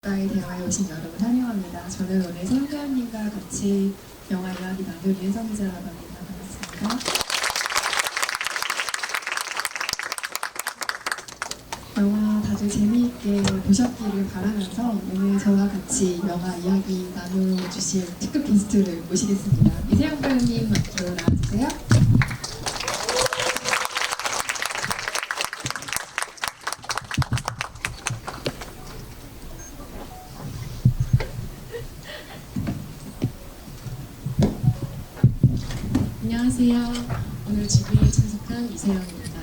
가까이 대화에 오신 여러분 환영합니다. 저는 오늘 성대현님과 같이 영화 이야기 나눌 윤성 기자라고 합니다. 반갑습니다. 영화 다들 재미있게 보셨기를 바라면서 오늘 저와 같이 영화 이야기 나눠주실 특급 게스트를 모시겠습니다. 이세영 배우님 앞으로 나와주세요. 안녕하세요. 오늘 집회에 참석한 이세영입니다.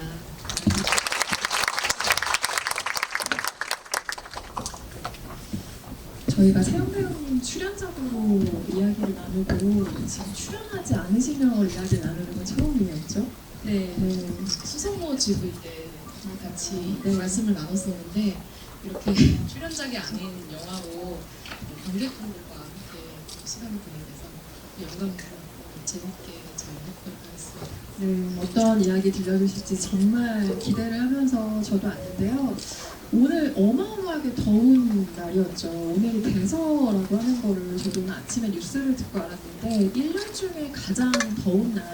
저희가 세영 배우님 출연작으로 이야기를 나누고 지금 출연하지 않으시며 이야기 나누는 건 처음이었죠? 네, 수성모 집회 때 같이 말씀을 나눴었는데 이렇게 출연작이 아닌 영화로 관객분들과 함께 시간을 보내서 영광으로 재밌게 잘 해보도록 하겠습니다. 네, 어떤 이야기 들려주실지 정말 기대를 하면서 저도 왔는데요. 오늘 어마어마하게 더운 날이었죠. 오늘이 대서라고 하는 거를 저도 오늘 아침에 뉴스를 듣고 알았는데 1년 중에 가장 더운 날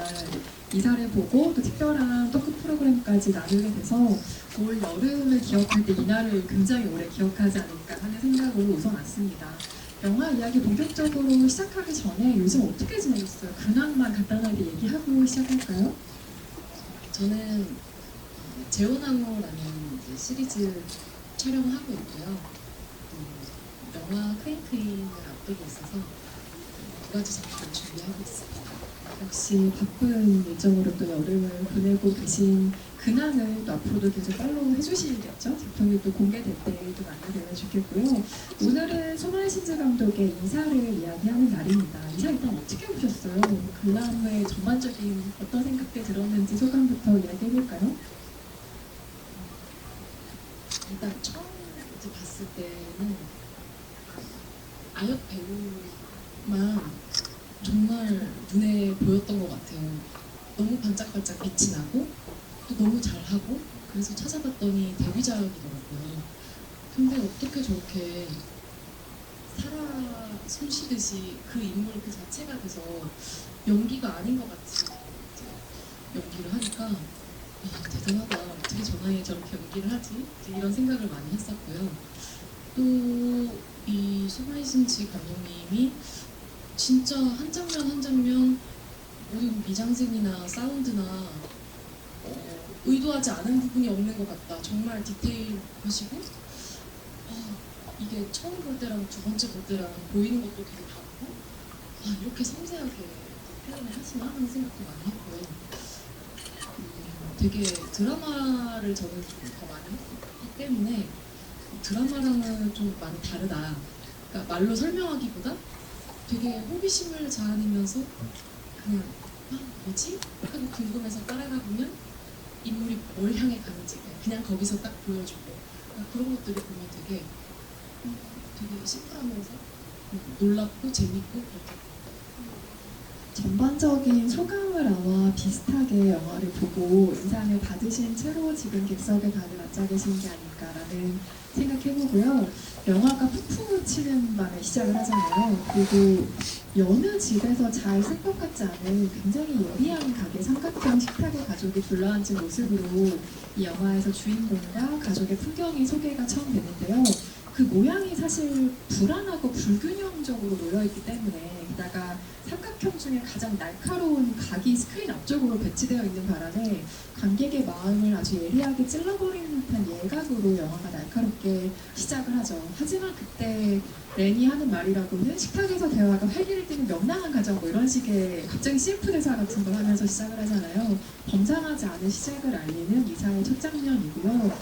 이사를 보고 또 특별한 토크 프로그램까지 나누게 돼서 올 여름을 기억할 때 이 날을 굉장히 오래 기억하지 않을까 하는 생각으로 우선 왔습니다. 영화 이야기 본격적으로 시작하기 전에 요즘 어떻게 지내셨어요? 근황만 간단하게 얘기하고 시작할까요? 저는 재혼항로라는 시리즈 촬영을 하고 있고요. 영화 크랭크인을 앞두고 있어서 두 가지 작품을 준비하고 있습니다. 역시 바쁜 일정으로 또 여름을 보내고 계신 근황을 또 앞으로도 계속 팔로우 해주시겠죠? 작품이 또 공개될 때도 만나뵈면 좋겠고요. 오늘은 손아래 신지 감독의 이사를 이야기하는 날입니다. 이사 일단 어떻게 보셨어요? 근황의 전반적인 어떤 생각들 들었는지 소감부터 이야기해볼까요? 일단 처음 이제 봤을 때는 아역 배우만 정말 눈에 보였던 것 같아요. 너무 반짝반짝 빛이 나고 또 너무 잘하고 그래서 찾아봤더니 데뷔작이더라고요. 근데 어떻게 저렇게 살아 숨쉬듯이 그 인물 그 자체가 돼서 연기가 아닌 것 같이 연기를 하니까 대단하다. 어떻게 저 나이에 저렇게 연기를 하지? 이런 생각을 많이 했었고요. 또 이 손아이신지 감독님이 진짜 한 장면 한 장면 모든 미장센이나 사운드나 의도하지 않은 부분이 없는 것 같다. 정말 디테일하시고 이게 처음 볼 때랑 두 번째 볼 때랑 보이는 것도 되게 다르고 이렇게 섬세하게 표현을 하시나 하는 생각도 많이 했고요. 되게 드라마를 저는 좀 더 많이 했기 때문에 드라마랑은 좀 많이 다르다. 그러니까 말로 설명하기보다 되게 호기심을 자아내면서 그냥 뭐지? 하고 궁금해서 따라가 보면 인물이 뭘 향해 가는지 그냥 거기서 딱 보여주고 그런 것들을 보면 되게 심플하면서 놀랍고 재밌고 그렇게 전반적인 소감을 아마 비슷하게 영화를 보고 인상을 받으신 채로 지금 객석에 다들 앉아 계신 게 아닐까라는 생각해보고요. 영화가 폭풍을 치는 밤에 시작을 하잖아요. 그리고 여느 집에서 잘 쓴 것 같지 않은 굉장히 예리한 가게 삼각형 식탁의 가족이 둘러앉은 모습으로 이 영화에서 주인공과 가족의 풍경이 소개가 처음 되는데요. 그 모양이 사실 불안하고 불균형적으로 놓여있기 때문에 게다가 삼각형 중에 가장 날카로운 각이 스크린 앞쪽으로 배치되어 있는 바람에 관객의 마음을 아주 예리하게 찔러버리는 듯한 예각으로 영화가 날카롭게 시작을 하죠. 하지만 그때 렌이 하는 말이라고는 식탁에서 대화가 활기를 띠는 명랑한 가정 뭐 이런 식의 갑자기 CF 대사 같은 걸 하면서 시작을 하잖아요. 범상하지 않은 시작을 알리는 이사의 첫 장면이고요.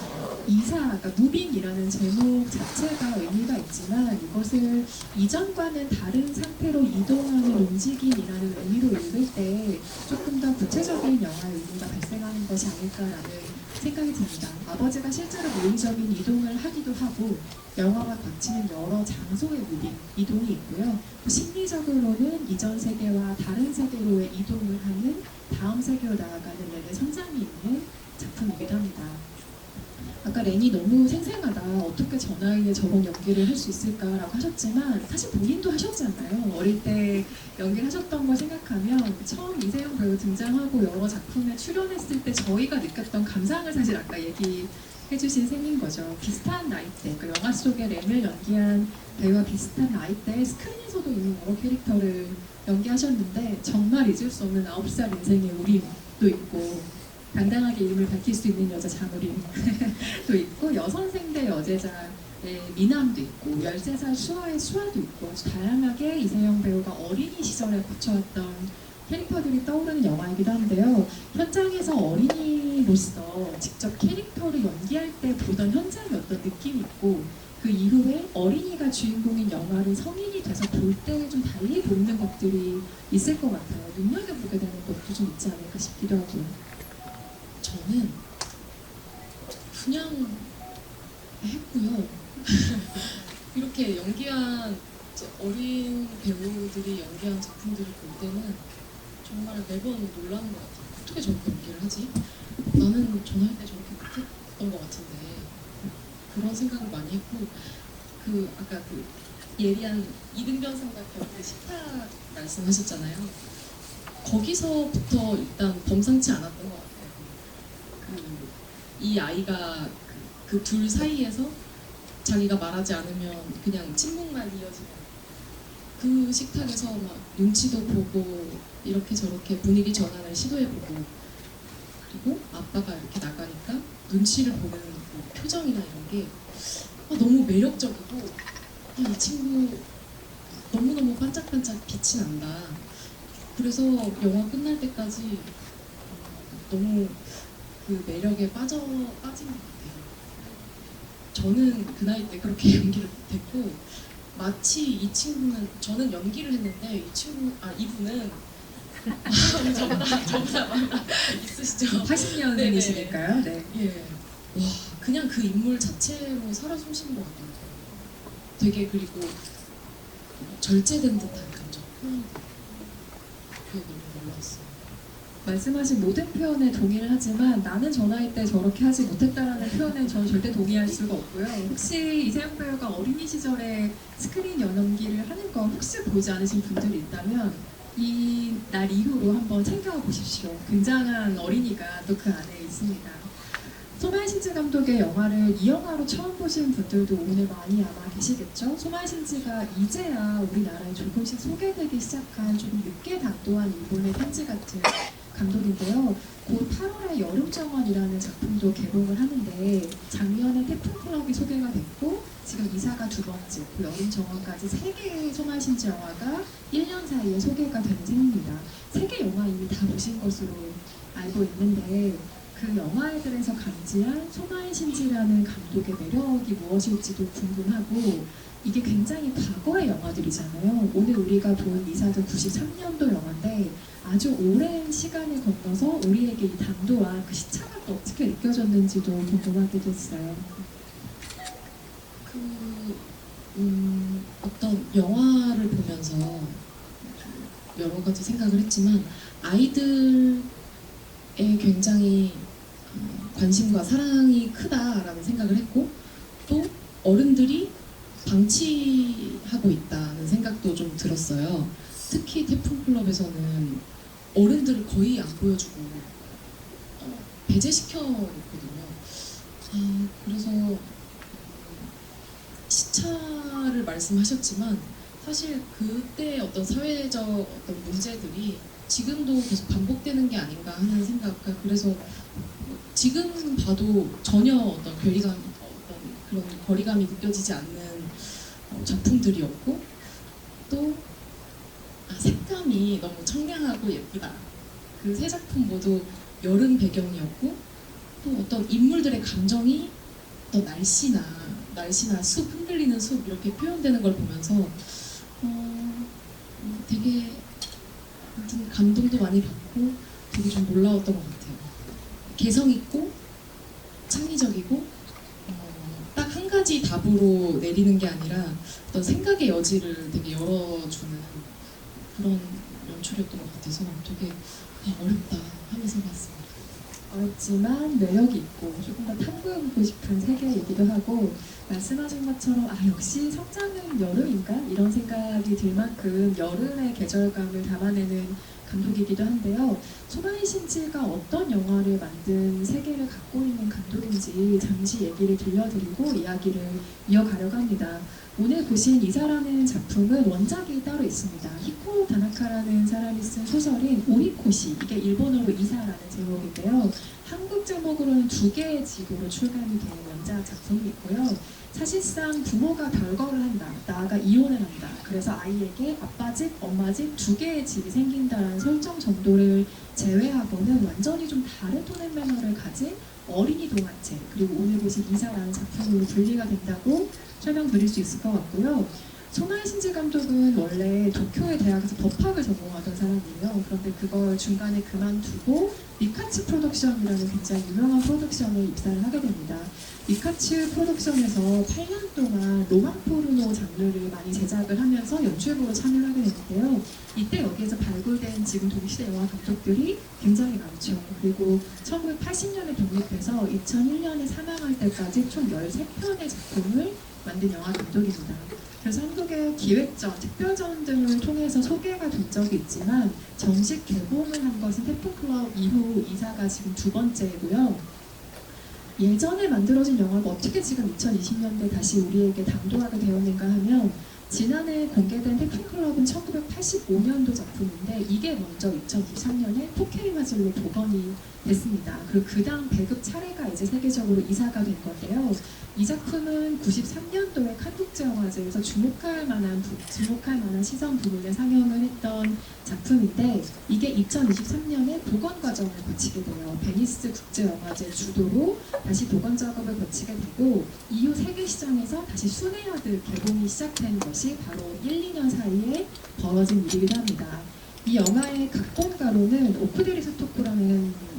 이사, 그러니까 무빙이라는 제목 자체가 의미가 있지만 이것을 이전과는 다른 상태로 이동하는 움직임이라는 의미로 읽을 때 조금 더 구체적인 영화의 의미가 발생하는 것이 아닐까라는 생각이 듭니다. 아버지가 실제로 물리적인 이동을 하기도 하고 영화가 거치는 여러 장소의 무빙, 이동이 있고요. 또 심리적으로는 이전 세계와 다른 세계로의 이동을 하는 다음 세계로 나아가는 렌의 성장이 있는 작품이기도 합니다. 아까 렌이 너무 생생하다. 어떻게 저 나이에 저런 연기를 할 수 있을까라고 하셨지만 사실 본인도 하셨잖아요. 어릴 때 연기를 하셨던 걸 생각하면 처음 이세영 배우 등장하고 여러 작품에 출연했을 때 저희가 느꼈던 감상을 사실 아까 얘기해주신 셈인 거죠. 비슷한 나이대, 그 영화 속에 렌을 연기한 배우와 비슷한 나이대에 스크린에서도 이미 여러 캐릭터를 연기하셨는데 정말 잊을 수 없는 9살 인생의 우림도 있고 당당하게 이름을 밝힐 수 있는 여자 장우림도 있고 여선생대 여제자의 미남도 있고 13살 수아의 수아도 있고 아주 다양하게 이세영 배우가 어린이 시절에 거쳐왔던 캐릭터들이 떠오르는 영화이기도 한데요. 현장에서 어린이로서 직접 캐릭터를 연기할 때 보던 현장의 어떤 느낌이 있고 그 이후에 어린이가 주인공인 영화를 성인이 돼서 볼 때 좀 달리 보이는 것들이 있을 것 같아요. 눈여겨보게 되는 것도 좀 있지 않을까 싶기도 하고요. 저는 그냥 했고요. 이렇게 연기한 어린 배우들이 연기한 작품들을 볼 때는 정말 매번 놀라는 것 같아요. 어떻게 저렇게 연기를 하지? 나는 전화할 때 저렇게 못했던 것 같은데 그런 생각을 많이 했고 그 아까 그 예리한 이등변 삼각형 그 식탁 말씀하셨잖아요. 거기서부터 일단 범상치 않았던 것 같아요. 이 아이가 그 둘 사이에서 자기가 말하지 않으면 그냥 침묵만 이어지고 그 식탁에서 막 눈치도 보고 이렇게 저렇게 분위기 전환을 시도해보고 그리고 아빠가 이렇게 나가니까 눈치를 보는 그 표정이나 이런 게 너무 매력적이고 이 친구 너무너무 반짝반짝 빛이 난다. 그래서 영화 끝날 때까지 너무 그 매력에 빠진 것 같아요. 저는 그 나이 때 그렇게 연기를 못했고 마치 이 친구는 저는 연기를 했는데 이분은 저보다 많이 있으시죠. 80년생이시니까요. 네. 예. 와 그냥 그 인물 자체로 살아 숨쉬는 것 같아요. 되게 그리고 절제된 듯한 감정. 그게 너무 놀랐어요. 말씀하신 모든 표현에 동의를 하지만 나는 저 나이 때 저렇게 하지 못했다라는 표현에 저는 절대 동의할 수가 없고요. 혹시 이세영 배우가 어린이 시절에 스크린 연기를 하는 거 혹시 보지 않으신 분들이 있다면 이 날 이후로 한번 챙겨보십시오. 굉장한 어린이가 또 그 안에 있습니다. 소마이 신지 감독의 영화를 이 영화로 처음 보신 분들도 오늘 많이 아마 계시겠죠? 소마이 신지가 이제야 우리나라에 조금씩 소개되기 시작한 조금 늦게 당도한 일본의 편지 같은 감독인데요. 곧 8월에 여름정원이라는 작품도 개봉을 하는데 작년에 태풍 클럽이 소개가 됐고 지금 이사가 두 번째, 그 여름정원까지 3개의 소마이 신지 영화가 1년 사이에 소개가 되는 셈입니다. 3개 영화 이미 다 보신 것으로 알고 있는데 그 영화들에서 감지한 소마이 신지라는 감독의 매력이 무엇일지도 궁금하고 이게 굉장히 과거의 영화들이잖아요. 오늘 우리가 본 이사도 93년도 영화인데 아주 오랜 시간을 건너서 우리에게 이 당도와 그 시차가 또 어떻게 느껴졌는지도 궁금하기도 했어요. 어떤 영화를 보면서 여러 가지 생각을 했지만 아이들의 굉장히 관심과 사랑이 크다라는 생각을 했고 또 어른들이 방치하고 있다는 생각도 좀 들었어요. 특히 태풍클럽에서는 어른들을 거의 안 보여주고 배제시켜 놓거든요. 그래서 시차를 말씀하셨지만 사실 그때 어떤 사회적 어떤 문제들이 지금도 계속 반복되는 게 아닌가 하는 생각. 그래서 지금 봐도 전혀 어떤 어떤 그런 거리감이 느껴지지 않는 작품들이었고 또 색감이 너무 청량하고 예쁘다. 그 세 작품 모두 여름 배경이었고 또 어떤 인물들의 감정이 어떤 날씨나 숲, 흔들리는 숲 이렇게 표현되는 걸 보면서 되게 아무튼 감동도 많이 받고 되게 좀 놀라웠던 것 같아요. 개성 있고 창의적이고 딱 한 가지 답으로 내리는 게 아니라 어떤 생각의 여지를 되게 열어주는 그런 연출이었던 것 같아서 되게 어렵다 하면서 봤습니다. 어렵지만 매력이 있고 조금 더 탐구해보고 싶은 세계이기도 하고, 말씀하신 것처럼 역시 성장은 여름인가? 이런 생각이 들 만큼 여름의 계절감을 담아내는 감독이기도 한데요. 소마이 신지가 어떤 영화를 만든 세계를 갖고 있는 감독인지 잠시 얘기를 들려드리고 이야기를 이어가려고 합니다. 오늘 보신 이사라는 작품은 원작이 따로 있습니다. 히코 다나카라는 사람이 쓴 소설인 오리코시, 이게 일본어로 이사라는 제목인데요. 한국 제목으로는 2개의 집으로 출간이 된 원작 작품이 있고요. 사실상 부모가 별거를 한다, 나아가 이혼을 한다, 그래서 아이에게 아빠 집, 엄마 집 2개의 집이 생긴다는 설정 정도를 제외하고는 완전히 좀 다른 톤앤 매너를 가진 어린이 동화책, 그리고 오늘 보신 이사라는 작품으로 분리가 된다고 설명드릴 수 있을 것 같고요. 소마이 신지 감독은 원래 도쿄의 대학에서 법학을 전공하던 사람이에요. 그런데 그걸 중간에 그만두고 미카츠 프로덕션이라는 굉장히 유명한 프로덕션에 입사를 하게 됩니다. 미카츠 프로덕션에서 8년 동안 로망 포르노 장르를 많이 제작을 하면서 연출부로 참여를 하게 되는데요. 이때 여기에서 발굴된 지금 동시대 영화 감독들이 굉장히 많죠. 그리고 1980년에 독립해서 2001년에 사망할 때까지 총 13편의 작품을 만든 영화 감독입니다. 그래서 한국의 기획전, 특별전 등을 통해서 소개가 된 적이 있지만 정식 개봉을 한 것은 태풍클럽 이후 이사가 지금 2번째고요. 예전에 만들어진 영화가 어떻게 지금 2020년대 다시 우리에게 당도하게 되었는가 하면, 지난해 공개된 태풍클럽은 1985년도 작품인데 이게 먼저 2023년에 포케리마즐로 복원이 됐습니다. 그리고 그 다음 배급 차례가 이제 세계적으로 이사가 된 건데요. 이 작품은 93년도에 칸국제영화제에서 주목할 만한 시선 부문에 상영을 했던 작품인데, 이게 2023년에 복원 과정을 거치게 돼요. 베니스 국제영화제 주도로 다시 복원 작업을 거치게 되고, 이후 세계 시장에서 다시 순회하듯 개봉이 시작된 것이 바로 1, 2년 사이에 벌어진 일이기도 합니다. 이 영화의 각본가로는 오쿠데리 사토코라는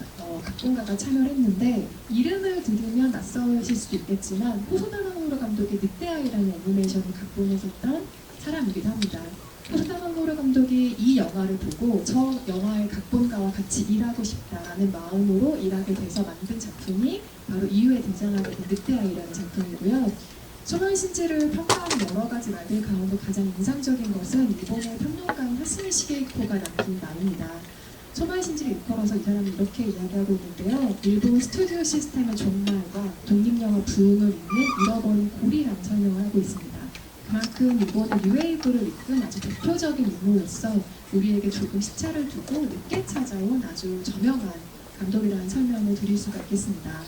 각본가가 참여를 했는데, 이름을 들으면 낯설으실 수도 있겠지만 호소다 마모루 감독의 늑대아이라는 애니메이션을 각본했었던 사람이기도 합니다. 호소다 마모루 감독이 이 영화를 보고 저 영화의 각본가와 같이 일하고 싶다라는 마음으로 일하게 돼서 만든 작품이 바로 이후에 등장하게 된 늑대아이라는 작품이고요. 소마이 신지를 평가하는 여러 가지 말들 가운데 가장 인상적인 것은 일본의 평론가인 하스미 시게이코가 남긴 말입니다. 소마이 신지를 일컬어서 이 사람이 이렇게 이야기하고 있는데요. 일본 스튜디오 시스템의 종말과 독립영화 부흥을 잇는 잃어버린 고리라는 설명을 하고 있습니다. 그만큼 일본의 뉴웨이브를 이끈 아주 대표적인 인물로서 우리에게 조금 시차를 두고 늦게 찾아온 아주 저명한 감독이라는 설명을 드릴 수가 있겠습니다.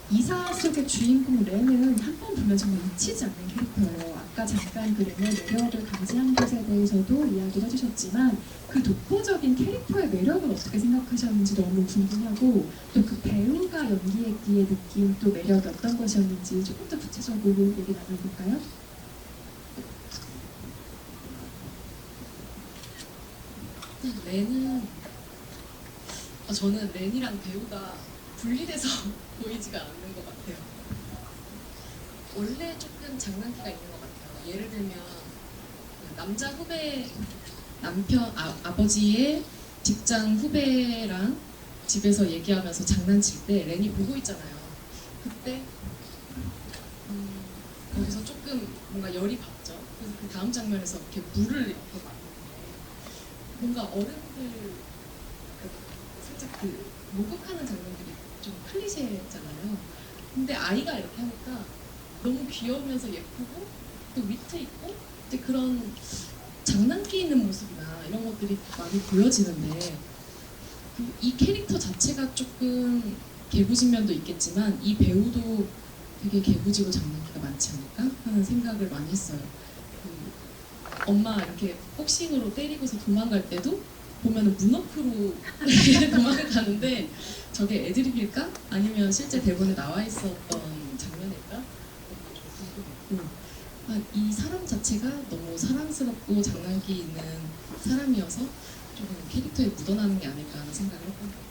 이사 속의 주인공 렌은 한 번 보면 정말 잊히지 않는 캐릭터예요. 아까 잠깐 그 렌의 매력을 감지한 것에 대해서도 이야기를 해주셨지만, 그 독보적인 캐릭터의 매력을 어떻게 생각하셨는지 너무 궁금하고, 또 그 배우가 연기했기에 느낀 또 매력이 어떤 것이었는지 조금 더 구체적으로 얘기 나눠볼까요? 렌은 저는 렌이랑 배우가 분리돼서 보이지가 않는 것 같아요. 원래 조금 장난기가 있는 것 같아요. 예를 들면 남자 후배 아버지의 직장 후배랑 집에서 얘기하면서 장난칠 때 렌이 보고 있잖아요. 그때 거기서 조금 뭔가 열이 받죠. 그래서 그 다음 장면에서 이렇게 물을 이렇게 맞는데 뭔가 어른들 살짝 그 목욕하는 장면들이 좀 클리셰잖아요. 근데 아이가 이렇게 하니까 너무 귀여우면서 예쁘고 또 위트 있고 이제 그런 장난기 있는 모습이나 이런 것들이 많이 보여지는데, 이 캐릭터 자체가 조금 개구진 면도 있겠지만 이 배우도 되게 개구지고 장난기가 많지 않을까 하는 생각을 많이 했어요. 엄마 이렇게 복싱으로 때리고서 도망갈 때도 보면은 문어크로 도망을 가는데 저게 애드립일까? 아니면 실제 대본에 나와 있었던 장면일까? 이 사람 자체가 너무 사랑스럽고 장난기 있는 사람이어서 조금 캐릭터에 묻어나는 게 아닐까 하는 생각을 했거든요.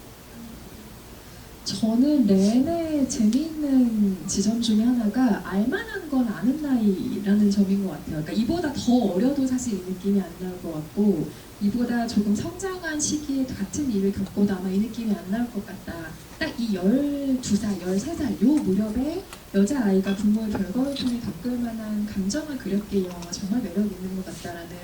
저는 렌의 재미있는 지점 중에 하나가 알만한 건 아는 나이라는 점인 것 같아요. 그러니까 이보다 더 어려도 사실 이 느낌이 안 나올 것 같고, 이보다 조금 성장한 시기에 같은 일을 겪고도 아마 이 느낌이 안 나올 것 같다 딱 이 12살, 13살 요 무렵에 여자아이가 부모의 별거를 통해 겪을 만한 감정을 그렸기에 이 영화가 정말 매력 있는 것 같다라는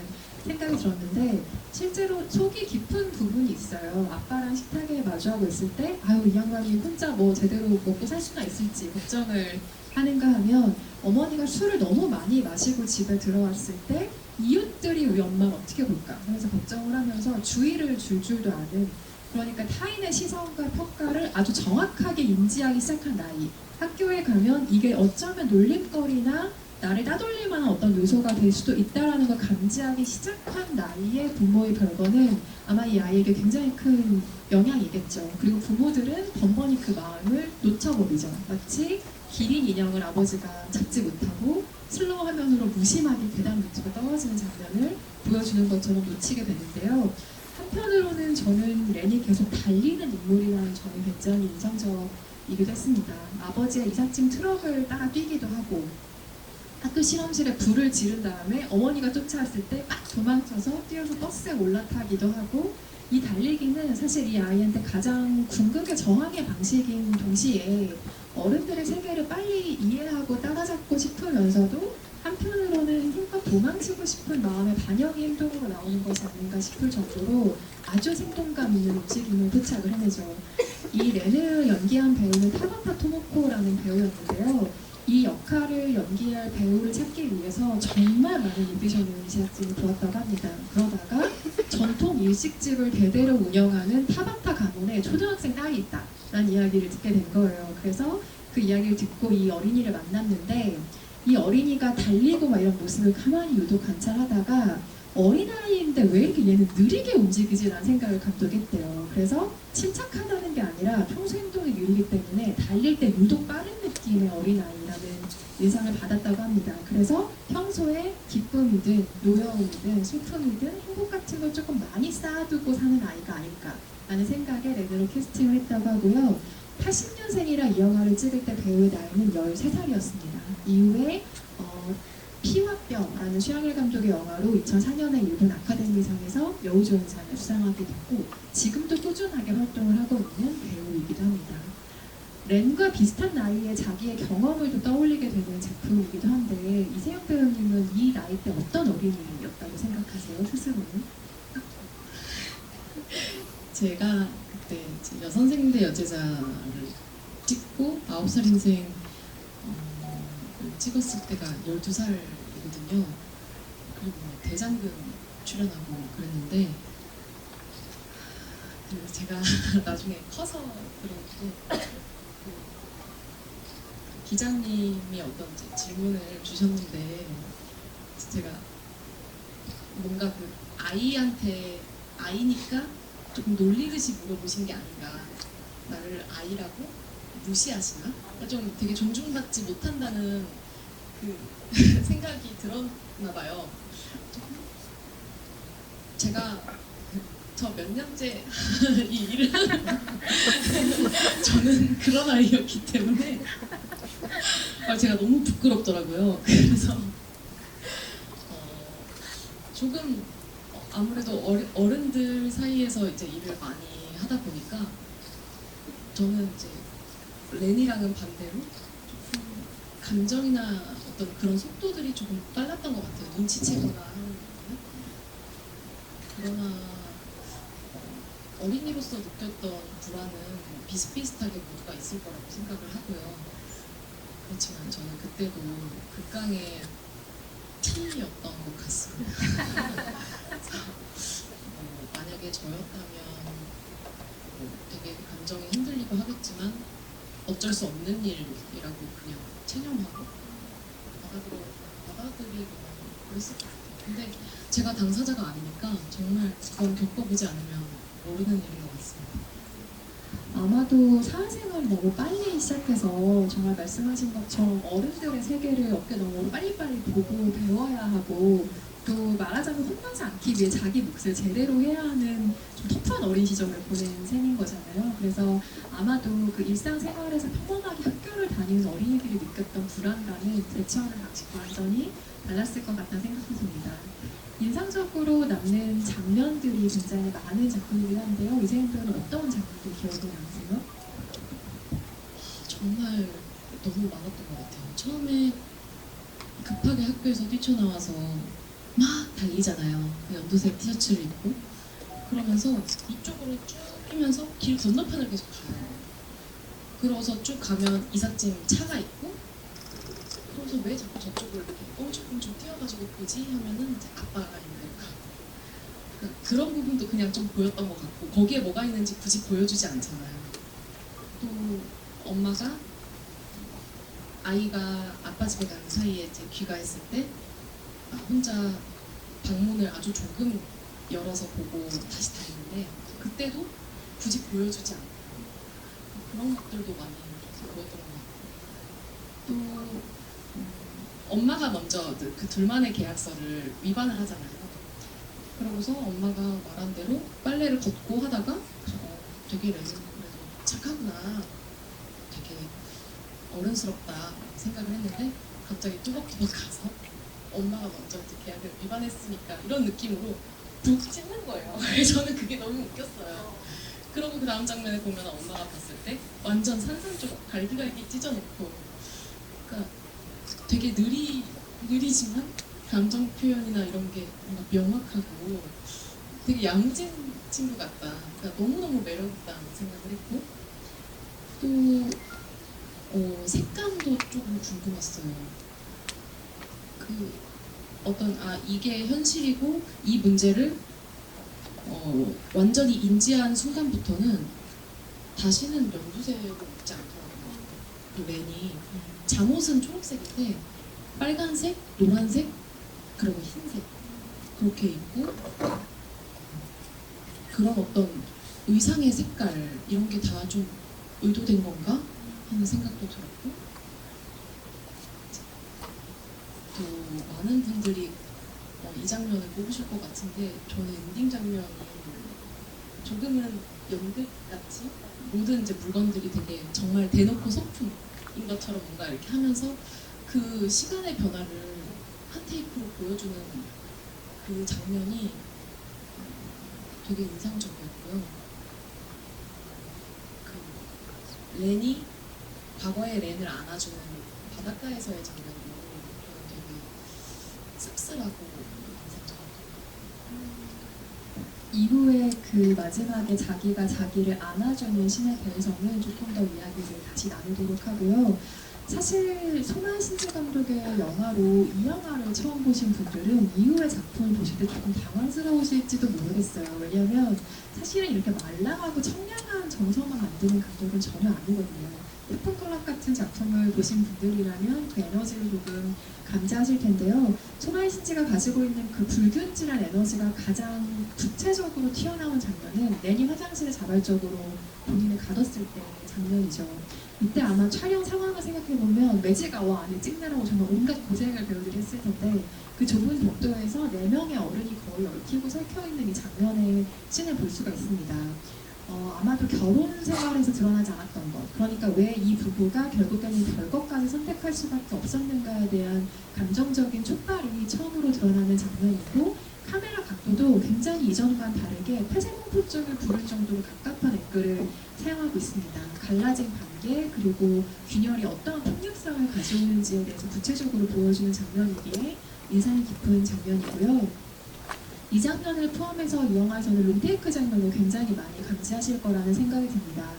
생각이 들었는데 실제로 속이 깊은 부분이 있어요. 아빠랑 식탁에 마주하고 있을 때 아유 이 양반이 혼자 뭐 제대로 먹고 살 수가 있을지 걱정을 하는가 하면 어머니가 술을 너무 많이 마시고 집에 들어왔을 때 이웃들이 우리 엄마를 어떻게 볼까 하면서 걱정을 하면서 주의를 줄 줄도 아는 그러니까 타인의 시선과 평가를 아주 정확하게 인지하기 시작한 나이 학교에 가면 이게 어쩌면 놀림거리나 나를 따돌릴 만한 어떤 요소가 될 수도 있다라는 걸 감지하기 시작한 나이에 부모의 별거는 아마 이 아이에게 굉장히 큰 영향이겠죠. 그리고 부모들은 번번이 그 마음을 놓쳐버리죠. 마치 기린 인형을 아버지가 잡지 못하고 슬로우 화면으로 무심하게 계단 밑으로 떨어지는 장면을 보여주는 것처럼 놓치게 되는데요. 한편으로는 저는 렌이 계속 달리는 인물이라는 점이 굉장히 인상적이기도 했습니다. 아버지의 이삿짐 트럭을 따라 뛰기도 하고 학교 실험실에 불을 지른 다음에 어머니가 쫓아왔을 때 막 도망쳐서 뛰어서 버스에 올라타기도 하고 이 달리기는 사실 이 아이한테 가장 궁극의 저항의 방식인 동시에 어른들의 세계를 빨리 이해하고 따라잡고 싶으면서도 한편으로는 힘껏 도망치고 싶은 마음의 반영의 행동으로 나오는 것이 아닌가 싶을 정도로 아주 생동감 있는 움직임을 포착을 해내죠. 이 렌을 연기한 배우는 타바타 토모코라는 배우였는데요. 이 역할을 연기할 배우를 찾기 위해서 정말 많은 오디션을 제작진이 보았다고 합니다. 그러다가 전통 일식집을 대대로 운영하는 타바타 가문에 초등학생 딸이 있다라는 이야기를 듣게 된 거예요. 그래서 그 이야기를 듣고 이 어린이를 만났는데 이 어린이가 달리고 막 이런 모습을 가만히 유독 관찰하다가 어린아이인데 왜 이렇게 얘는 느리게 움직이지? 라는 생각을 감독했대요. 그래서 침착하다는 게 아니라 평소 행동이 느리기 때문에 달릴 때 유독 빠른 느낌의 어린아이라는 인상을 받았다고 합니다. 그래서 평소에 기쁨이든 노여움이든 슬픔이든 행복 같은 걸 조금 많이 쌓아두고 사는 아이가 아닐까라는 생각에 렌으로 캐스팅을 했다고 하고요. 80년생이라 이 영화를 찍을 때 배우의 나이는 13살이었습니다. 이후에 피와 뼈라는 최양일 감독의 영화로 2004년에 일본 아카데미상에서 여우조연상을 수상하게 됐고 지금도 꾸준하게 활동을 하고 있는 배우이기도 합니다. 렌과 비슷한 나이에 자기의 경험을 또 떠올리게 되는 작품이기도 한데 이세영 배우님은 이 나이 때 어떤 어린이였다고 생각하세요? 스스로는? 제가 그때 이제 여선생대 여제자를 찍고 9살 인생 찍었을 때가 12살이거든요. 그리고 대장금 출연하고 그랬는데 그리고 제가 나중에 커서 들었고 그 기자님이 어떤 질문을 주셨는데 제가 뭔가 그 아이한테 아이니까 조금 놀리듯이 물어보신 게 아닌가 나를 아이라고 무시하시나? 좀 되게 존중받지 못한다는 그 생각이 들었나 봐요. 제가 저 몇 년째 이 일을 저는 그런 아이였기 때문에 제가 너무 부끄럽더라고요. 그래서 조금 아무래도 어른들 사이에서 이제 일을 많이 하다 보니까 저는 이제 렌이랑은 반대로 조금 감정이나 어떤 그런 속도들이 조금 빨랐던 것 같아요. 눈치채거나 하는 부분은. 그러나 어린이로서 느꼈던 불안은 비슷비슷하게 모두가 있을 거라고 생각을 하고요. 그렇지만 저는 그때도 극강의 T였던 것 같습니다. 만약에 저였다면 되게 감정이 흔들리고 하겠지만 어쩔 수 없는 일이라고 그냥 체념하고 받아들이고 그랬을 것 같아요. 근데 제가 당사자가 아니니까 정말 그건 겪어보지 않으면 모르는 일인 것 같습니다. 아마도 사회생활을 너무 빨리 시작해서 정말 말씀하신 것처럼 어른들의 세계를 어깨너머로 빨리빨리 보고 배워야 하고 또 말하자면 혼나지 않기 위해 자기 몫을 제대로 해야 하는 좀 터프한 어린 시절을 보낸 셈인 거잖아요. 그래서 아마도 그 일상생활에서 평범하게 학교를 다니는 어린이들이 느꼈던 불안감은 대처하는 방식과 완전히 달랐을 것 같다는 생각이 듭니다. 인상적으로 남는 장면들이 굉장히 많은 작품이긴 한데요. 이세영 배우는 어떤 장면들 기억에 남으세요? 정말 너무 많았던 것 같아요. 처음에 급하게 학교에서 뛰쳐나와서 막 달리잖아요. 그 연두색 티셔츠를 입고 그러면서 이쪽으로 쭉 뛰면서 길 건너편을 계속 가요. 그러고서 쭉 가면 이삿짐 차가 있고 그래서 왜 자꾸 저쪽을 이렇게 껑충껑충 뛰어가지고 보지 하면은 이제 아빠가 있는 가. 그런 부분도 그냥 좀 보였던 것 같고 거기에 뭐가 있는지 굳이 보여주지 않잖아요. 또 엄마가 아이가 아빠 집에 가는 사이에 이제 귀가했을 때 혼자 방문을 아주 조금 열어서 보고 다시 다니는데 그때도 굳이 보여주지 않고 그런 것들도 많이 보였던 것 같고 또 엄마가 먼저 그 둘만의 계약서를 위반을 하잖아요. 그러고서 엄마가 말한 대로 빨래를 걷고 하다가 되게 레는 그래도 착하구나 되게 어른스럽다 생각을 했는데 갑자기 뚜벅뚜벅 가서 엄마가 먼저 이제 계약을 위반했으니까 이런 느낌으로 북 찢는 거예요. 그래서 저는 그게 너무 웃겼어요. 그러고 그 다음 장면에 보면 엄마가 봤을 때 완전 산산조각 갈기갈기 찢어놓고 그러니까 되게 느리지만 감정 표현이나 이런 게 뭔가 명확하고 되게 야무진 친구 같다. 그러니까 너무너무 매력있다는 생각을 했고 또 색감도 조금 궁금했어요. 그 어떤 이게 현실이고 이 문제를 완전히 인지한 순간부터는 다시는 연두색을 입지 않더라고요. 그 렌이 잠옷은 초록색인데 빨간색, 노란색, 그리고 흰색 그렇게 입고 그런 어떤 의상의 색깔 이런 게 다 좀 의도된 건가 하는 생각도 들었고 또 많은 분들이 이 장면을 뽑으실 것 같은데 저는 엔딩 장면이 조금은 연극같이 모든 이제 물건들이 되게 정말 대놓고 소품인 것처럼 뭔가 이렇게 하면서 그 시간의 변화를 한 테이크로 보여주는 그 장면이 되게 인상적이었고요. 그 렌이 과거의 렌을 안아주는 바닷가에서의 장면도 저는 되게 씁쓸하고 인상적이었고 이후에 그 마지막에 자기가 자기를 안아주는 신에 대해서는 조금 더 이야기를 다시 나누도록 하고요. 사실 소만신지 감독의 영화로 이 영화를 처음 보신 분들은 이후의 작품을 보실 때 조금 당황스러우실지도 모르겠어요. 왜냐하면 사실은 이렇게 말랑하고 청량한 정서만 만드는 감독은 전혀 아니거든요. 예쁜클럽 같은 작품을 보신 분들이라면 그 에너지를 조금 감지하실 텐데요. 소만신지가 가지고 있는 그 불균질한 에너지가 가장 구체적으로 튀어나온 장면은 렌이 화장실에 자발적으로 본인을 가뒀을 때 장면이죠. 이때 아마 촬영 상황을 생각해보면 매직아워 안에 찍느라고 정말 온갖 고생을 배우들이 했을 텐데 그 좁은 복도에서 4명의 어른이 거의 얽히고 설켜있는 이 장면의 씬을 볼 수가 있습니다. 아마도 결혼 생활에서 드러나지 않았던 것, 그러니까 왜 이 부부가 결국에는 별것까지 선택할 수밖에 없었는가에 대한 감정적인 촉발이 처음으로 드러나는 장면이고 카메라 각도도 굉장히 이전과는 다르게 폐쇄공포 쪽을 부를 정도로 갑갑한 앵글을 사용하고 있습니다. 갈라진 관계 그리고 균열이 어떠한 폭력성을 가져오는지에 대해서 구체적으로 보여주는 장면이기에 인상이 깊은 장면이고요. 이 장면을 포함해서 이 영화에서는 롱테이크 장면을 굉장히 많이 감지하실 거라는 생각이 듭니다.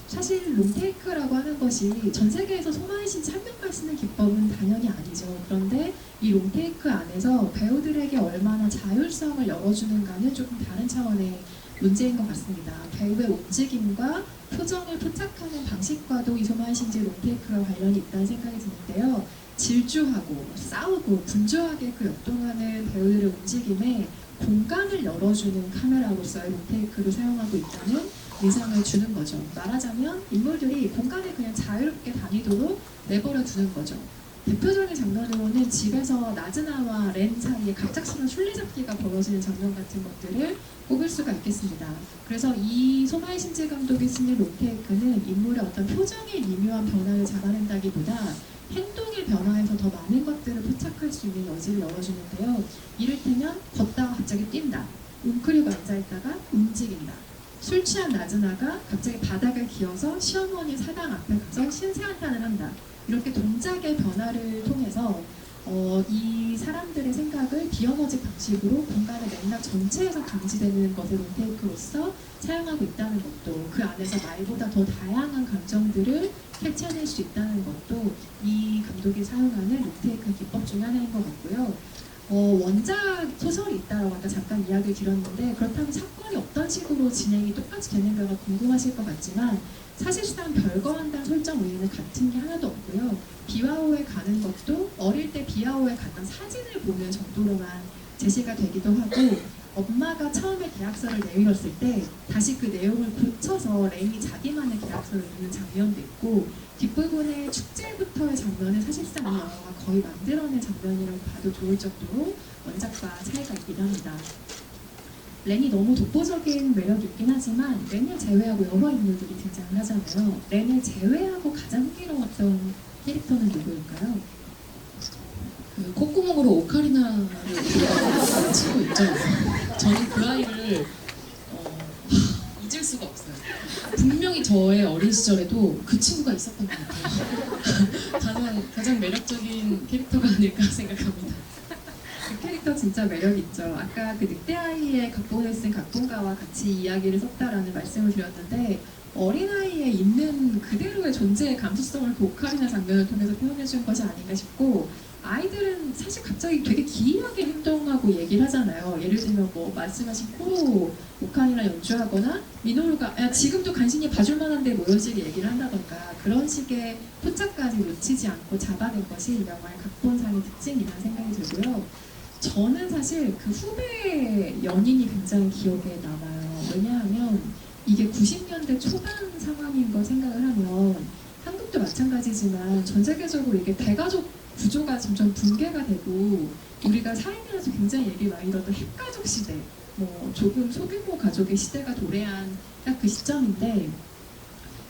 사실 롱테이크라고 하는 것이 전 세계에서 소만의 신지 한 명만 쓰는 기법은 당연히 아니죠. 그런데 이 롱테이크 안에서 배우들에게 얼마나 자율성을 열어주는가는 조금 다른 차원의 문제인 것 같습니다. 배우의 움직임과 표정을 포착하는 방식과도 이 소만의 신지 롱테이크와 관련이 있다는 생각이 드는데요. 질주하고 싸우고 분주하게 그 역동하는 배우들의 움직임에 공간을 열어주는 카메라로서의 롱테이크를 사용하고 있다는 인상을 주는 거죠. 말하자면 인물들이 공간에 그냥 자유롭게 다니도록 내버려 두는 거죠. 대표적인 장면으로는 집에서 나즈나와 렌 사이에 갑작스러운 술래잡기가 벌어지는 장면 같은 것들을 꼽을 수가 있겠습니다. 그래서 이 소마의 신지 감독이 쓰는 롱테이크는 인물의 어떤 표정의 미묘한 변화를 잡아낸다기보다 행동의 변화에서 더 많은 것들을 포착할 수 있는 여지를 열어주는데요. 이를테면 걷다가 갑자기 뛴다, 웅크리고 앉아있다가 움직인다, 술 취한 나즈나가 갑자기 바닥을 기어서 시어머니 사당 앞에 가서 신세한탄을 한다. 이렇게 동작의 변화를 통해서 이 사람들의 생각을 비언어직 방식으로 공간의 맥락 전체에서 감지되는 것을 롱테이크로서 사용하고 있다는 것도, 그 안에서 말보다 더 다양한 감정들을 캐치해낼 수 있다는 것도 이 감독이 사용하는 롱테이크 기법 중 하나인 것 같고요. 원작 소설이 있다고 아까 잠깐 이야기를 드렸는데, 그렇다면 사건이 어떤 식으로 진행이 똑같이 되는가가 궁금하실 것 같지만 사실상 별거한다는 설정 외에는 같은 게 하나도 없고요. 비와호에 가는 것도 어릴 때 비와호에 갔던 사진을 보는 정도로만 제시가 되기도 하고, 엄마가 처음에 계약서를 내밀었을 때 다시 그 내용을 고쳐서 레인이 자기만의 계약서를 읽는 장면도 있고, 뒷부분의 축제부터의 장면은 사실상 이 영화가 거의 만들어낸 장면이라고 봐도 좋을 정도로 원작과 차이가 있긴 합니다. 렌이 너무 독보적인 매력이 있긴 하지만 렌을 제외하고 여러 인물들이 등장을 하잖아요. 렌을 제외하고 가장 흥미로웠던 캐릭터는 누구일까요? 그 콧구멍으로 오카리나를 치고 있죠. 저는 그 아이를 잊을 수가 없어요. 분명히 저의 어린 시절에도 그 친구가 있었던 것 같아요. 가장 매력적인 캐릭터가 아닐까 생각합니다. 그 캐릭터 진짜 매력 있죠. 아까 그 늑대아이의 각본을 쓴 각본가와 같이 이야기를 썼다라는 말씀을 드렸는데, 어린아이에 있는 그대로의 존재의 감수성을 그 오카리나 장면을 통해서 표현해준 것이 아닌가 싶고, 아이들은 사실 갑자기 되게 기이하게 행동하고 얘기를 하잖아요. 예를 들면 뭐 말씀하신 코로 오카리나 연주하거나 미노루가 야 지금도 간신히 봐줄 만한데 뭐 이런 식의 얘기를 한다던가, 그런 식의 포착까지 놓치지 않고 잡아낸 것이 이 영화의 각본상의 특징이라는 생각이 들고요. 저는 사실 그 후배 연인이 굉장히 기억에 남아요. 왜냐하면 이게 90년대 초반 상황인 걸 생각을 하면, 한국도 마찬가지지만 전 세계적으로 이게 대가족 구조가 점점 붕괴가 되고, 우리가 살면서 굉장히 얘기 많이 들었던 핵가족 시대, 뭐 조금 소규모 가족의 시대가 도래한 딱 그 시점인데,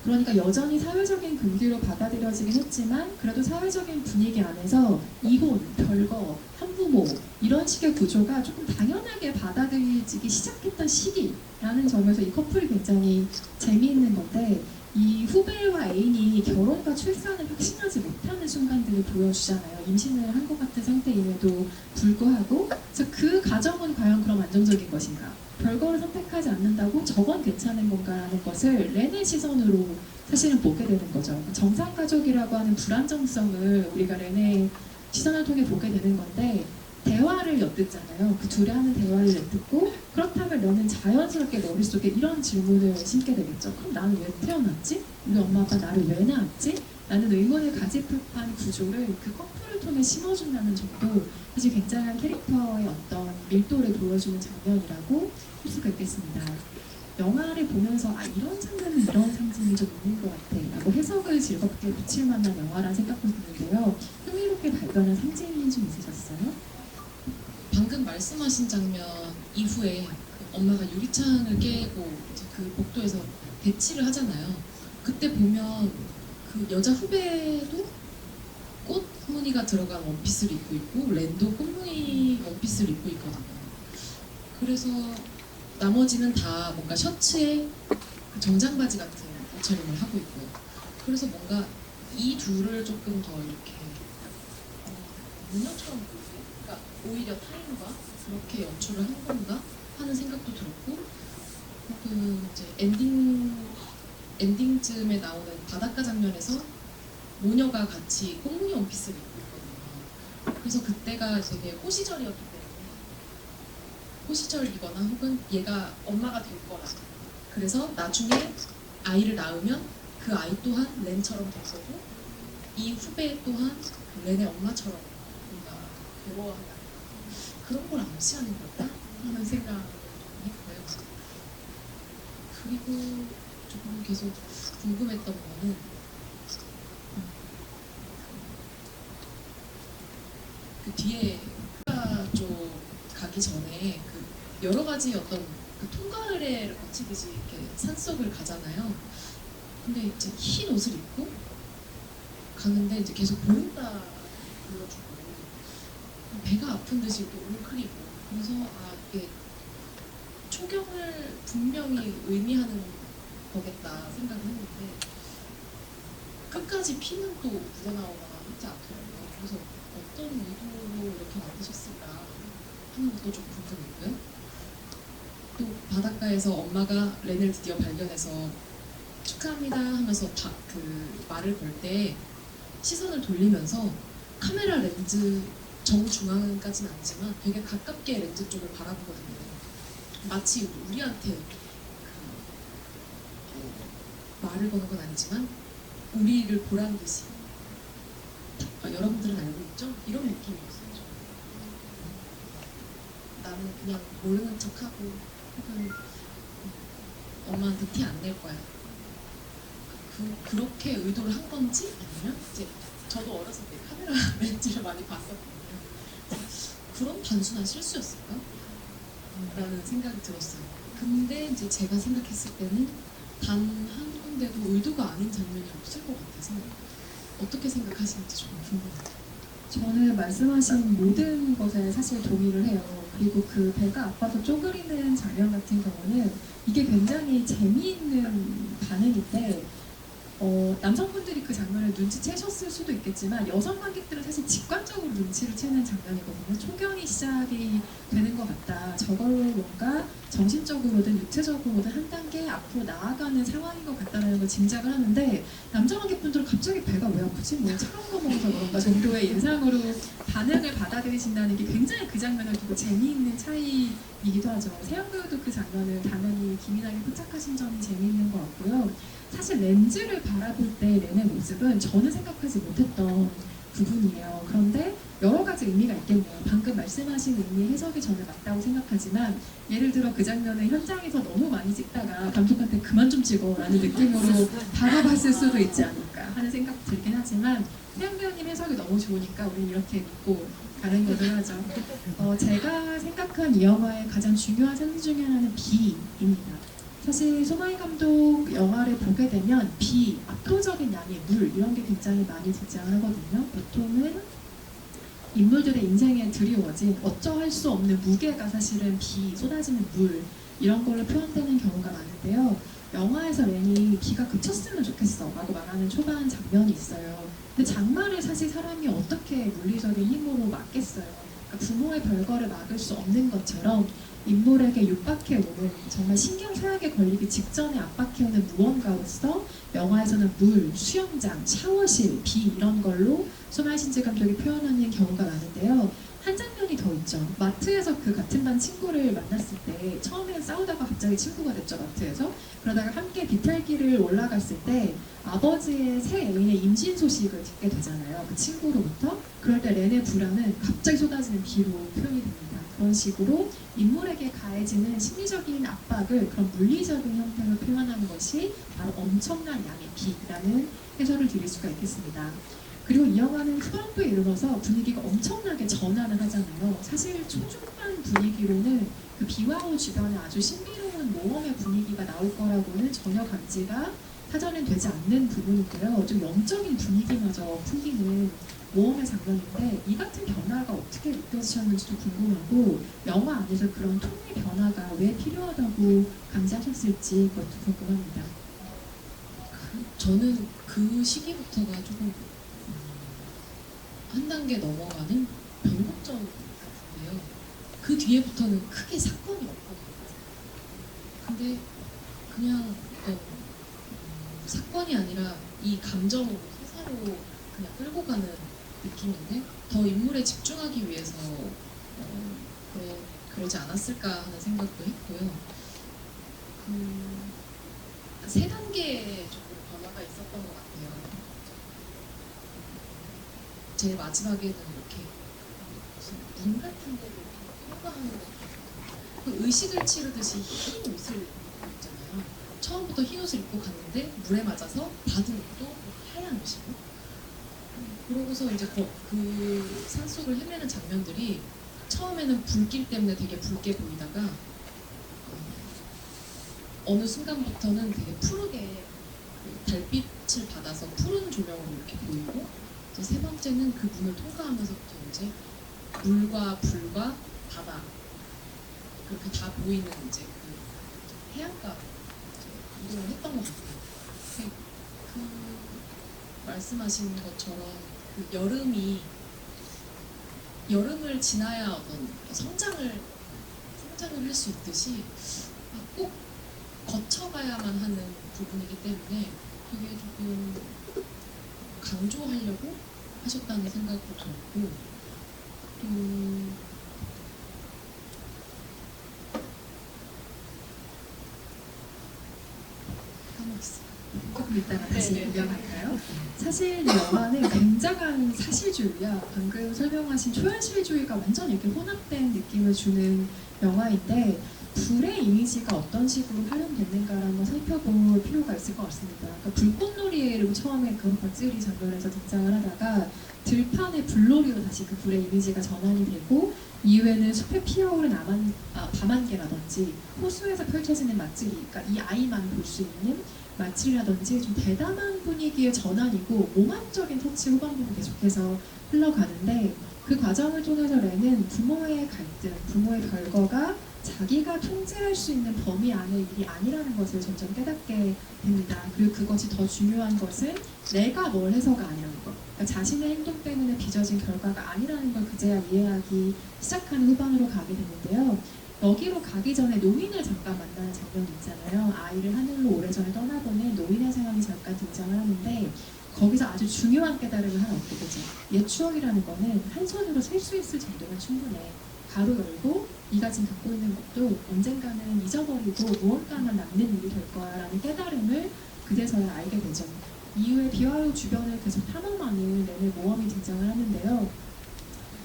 그러니까 여전히 사회적인 금기로 받아들여지긴 했지만 그래도 사회적인 분위기 안에서 이혼, 별거, 한부모 이런 식의 구조가 조금 당연하게 받아들여지기 시작했던 시기라는 점에서 이 커플이 굉장히 재미있는 건데, 이 후배와 애인이 결혼과 출산을 확신하지 못하는 순간들을 보여주잖아요. 임신을 한 것 같은 상태임에도 불구하고. 그래서 그 가정은 과연 그럼 안정적인 것인가? 별거를 선택하지 않는다고 저건 괜찮은 건가라는 것을 렌의 시선으로 사실은 보게 되는 거죠. 정상가족이라고 하는 불안정성을 우리가 렌의 시선을 통해 보게 되는 건데, 대화를 엿듣잖아요. 그 둘이 하는 대화를 엿듣고, 그렇다면 너는 자연스럽게 머릿속에 이런 질문을 심게 되겠죠. 그럼 나는 왜 태어났지? 우리 엄마 아빠 나를 왜 낳았지? 라는 의문을 가질 법한 구조를 그 커플을 통해 심어준다는 점도 사실 굉장한 캐릭터의 어떤 밀도를 보여주는 장면이라고 할 수가 있겠습니다. 영화를 보면서 이런 장면은 이런 상징이 좀 있는 것 같아 라고 해석을 즐겁게 붙일 만한 영화라는 생각도 드는데요. 흥미롭게 발견한 상징이 좀 있으셨어요? 방금 말씀하신 장면 이후에 그 엄마가 유리창을 깨고 이제 그 복도에서 대치를 하잖아요. 그때 보면 그 여자 후배도 꽃 무늬가 들어간 원피스를 입고 있고, 렌도 꽃 무늬 원피스를 입고 있거든요. 그래서 나머지는 다 뭔가 셔츠에 그 정장 바지 같은 옷차림을 하고 있고요. 그래서 뭔가 이 둘을 조금 더 이렇게 무녀처럼 보이게, 그러니까 오히려 타인과 그렇게 연출을 한 건가 하는 생각도 들었고, 그 이제 엔딩쯤에 나오는 바닷가 장면에서 모녀가 같이 꽃무늬 원피스를 입고 있거든요. 그래서 그때가 되게 호시절이었기 때문에 호시절이거나 혹은 얘가 엄마가 될 거라, 그래서 나중에 아이를 낳으면 그 아이 또한 렌처럼 될 거고, 이 후배 또한 렌의 엄마처럼 뭔가 괴로워한다, 그런 걸 암시하는 걸까 하는 생각을 했고요. 그리고 조금 계속 궁금했던 거는 그 뒤에 쪽 가기 전에 그 여러 가지 어떤 그 통과의례를 거치듯이 이렇게 산속을 가잖아요. 근데 이제 흰 옷을 입고 가는데 이제 계속 보른다 불러주고 배가 아픈 듯이 이렇게 웅크리고, 그래서 이게 초경을 분명히 의미하는 거겠다 생각을 했는데 끝까지 피는 또 묻어나오거나 하지 않더라고요. 그래서 어떤 의도로 이렇게 만드셨을까 하는 것도 좀 궁금했고요. 또 바닷가에서 엄마가 렌을 드디어 발견해서 축하합니다 하면서 그 말을 걸 때 시선을 돌리면서 카메라 렌즈 정중앙까지는 아니지만 되게 가깝게 렌즈 쪽을 바라보거든요. 마치 우리한테 말을 거는 건 아니지만 우리를 보라는 듯이 여러분들은 알고 있죠? 이런 느낌이었어요. 나는 그냥 모르는 척하고 혹은 엄마한테 티 안 낼 거야. 그렇게 의도를 한 건지 아니면 이제 저도 어렸을 때 카메라 렌즈를 많이 봤었거든요. 그런 단순한 실수였을까? 라는 생각이 들었어요. 근데 이제 제가 생각했을 때는 단 한 군데도 의도가 아닌 장면이 없을 것 같아서 어떻게 생각하시는지 좀 궁금해요. 저는 말씀하신 모든 것에 사실 동의를 해요. 그리고 그 배가 아파서 쪼그리는 장면 같은 경우는 이게 굉장히 재미있는 반응인데 남성분들이 그 장면을 눈치채셨을 수도 있겠지만 여성 관객들은 사실 직관적으로 눈치를 채는 장면이거든요. 초견이 시작이 되는 것 같다. 저걸로 뭔가 정신적으로든 육체적으로든 한 단계 앞으로 나아가는 상황인 것 같다는 걸 짐작을 하는데 남자 관객분들은 갑자기 배가 왜 아프지? 뭐 차가운 거 먹어서 그런가 정도의 인상으로 반응을 받아들이신다는 게 굉장히 그 장면을 두고 재미있는 차이이기도 하죠. 세영 배우도 그 장면을 당연히 기민하게 포착하신 점이 재미있는 것 같고요. 사실 렌즈를 바라볼 때 렌의 모습은 저는 생각하지 못했던 부분이에요. 그런데 여러 가지 의미가 있겠네요. 방금 말씀하신 의미 해석이 저는 맞다고 생각하지만 예를 들어 그 장면을 현장에서 너무 많이 찍다가 감독한테 그만 좀 찍어라는 느낌으로 다가봤을 수도 있지 않을까 하는 생각 들긴 하지만 태양 배우님 해석이 너무 좋으니까 우리는 이렇게 믿고 가는 거를 하죠. 제가 생각한 이 영화의 가장 중요한 상징 중에 하나는 비입니다. 사실 소마이 감독 영화를 보게 되면 비, 압도적인 양의 물 이런 게 굉장히 많이 등장을 하거든요. 보통은 인물들의 인생에 드리워진 어쩌할 수 없는 무게가 사실은 비, 쏟아지는 물 이런 걸로 표현되는 경우가 많은데요. 영화에서 렌이 비가 그쳤으면 좋겠어 라고 말하는 초반 장면이 있어요. 근데 장마를 사실 사람이 어떻게 물리적인 힘으로 막겠어요. 그러니까 부모의 별거를 막을 수 없는 것처럼 인물에게 육박해 오는 정말 신경쇠약에 걸리기 직전에 압박해 오는 무언가로서 영화에서는 물, 수영장, 샤워실, 비 이런 걸로 소마이 신지 감독이 표현하는 경우가 많은데요. 한 장면이 더 있죠. 마트에서 그 같은 반 친구를 만났을 때 처음에는 싸우다가 갑자기 친구가 됐죠. 마트에서. 그러다가 함께 비탈길을 올라갔을 때 아버지의 새 애인의 임신 소식을 듣게 되잖아요. 그 친구로부터. 그럴 때 렌의 불안은 갑자기 쏟아지는 비로 표현이 됩니다. 그런 식으로 인물에게 가해지는 심리적인 압박을 그런 물리적인 형태로 표현하는 것이 바로 엄청난 양의 비라는 해설을 드릴 수가 있겠습니다. 그리고 이 영화는 후반부에 이르러서 분위기가 엄청나게 전환을 하잖아요. 사실 초중반 분위기로는 그 비와호 주변에 아주 신비로운 모험의 분위기가 나올 거라고는 전혀 감지가 사전엔 되지 않는 부분이고요. 좀 영적인 분위기마저 풍기는 모험의 장면인데 이 같은 변화가 어떻게 느껴지셨는지도 궁금하고 영화 안에서 그런 톤의 변화가 왜 필요하다고 감지하셨을지 그것도 궁금합니다. 저는 그 시기부터가 조금 한 단계 넘어가는 변곡점 같은데요. 그 뒤에부터는 크게 사건이 없거든요. 근데 그냥 사건이 아니라 이 감정으로 서사로 그냥 끌고 가는 느낌인데 더 인물에 집중하기 위해서 그러지 않았을까 하는 생각도 했고요. 세 단계 정도 변화가 있었던 것 같아요. 제일 마지막에는 이렇게 무슨 문 같은 데를 통과하는 그 의식을 치르듯이 흰 옷을 입고 있잖아요. 처음부터 흰 옷을 입고 갔는데 물에 맞아서 받은 옷도 하얀 옷이고 그러고서 이제 그 산속을 헤매는 장면들이 처음에는 불길 때문에 되게 붉게 보이다가 어느 순간부터는 되게 푸르게 그 달빛을 받아서 푸른 조명으로 이렇게 보이고 이제 세 번째는 그 문을 통과하면서부터 이제 물과 불과 바다 그렇게 다 보이는 이제 그 해안가 이동을 했던 것 같아요. 그 말씀하신 것처럼 그 여름을 지나야 어떤 성장을 할 수 있듯이 꼭 거쳐가야만 하는 부분이기 때문에 그게 조금 강조하려고 하셨다는 생각도 들었고 또 까먹었어요. 조금 이따가 다시 네네. 구경할까요? 사실 이 영화는 굉장한 사실주의야. 방금 설명하신 초현실주의가 완전 이렇게 혼합된 느낌을 주는 영화인데 불의 이미지가 어떤 식으로 활용됐는가를 한번 살펴볼 필요가 있을 것 같습니다. 그러니까 불꽃놀이로 처음에 그 밧줄이 장면에서 등장을 하다가 들판의 불놀이로 다시 그 불의 이미지가 전환이 되고 이후에는 숲에 피어오른 밤안개라든지 호수에서 펼쳐지는 맛들이, 그러니까 이 아이만 볼 수 있는 맛집이라든지 좀 대담한 분위기의 전환이고 몽환적인 터치 후반부로 계속해서 흘러가는데 그 과정을 통해서 렌은 부모의 갈등, 부모의 결거가 자기가 통제할 수 있는 범위 안의 일이 아니라는 것을 점점 깨닫게 됩니다. 그리고 그것이 더 중요한 것은 내가 뭘 해서가 아니라는 것. 그러니까 자신의 행동 때문에 빚어진 결과가 아니라는 걸 그제야 이해하기 시작하는 후반으로 가게 되는데요. 여기로 가기 전에 노인을 잠깐 만나는 장면이 있잖아요. 아이를 하늘로 오래전에 떠나보낸 노인의 상황이 잠깐 등장을 하는데 거기서 아주 중요한 깨달음을 하나 얻게 되죠. 옛 추억이라는 거는 한 손으로 셀 수 있을 정도면 충분해. 가로 열고 네가 지금 갖고 있는 것도 언젠가는 잊어버리고 무언가만 남는 일이 될 거야 라는 깨달음을 그제서야 알게 되죠. 이후에 비와르 주변을 계속 탐험하는 렌의 모험이 등장을 하는데요.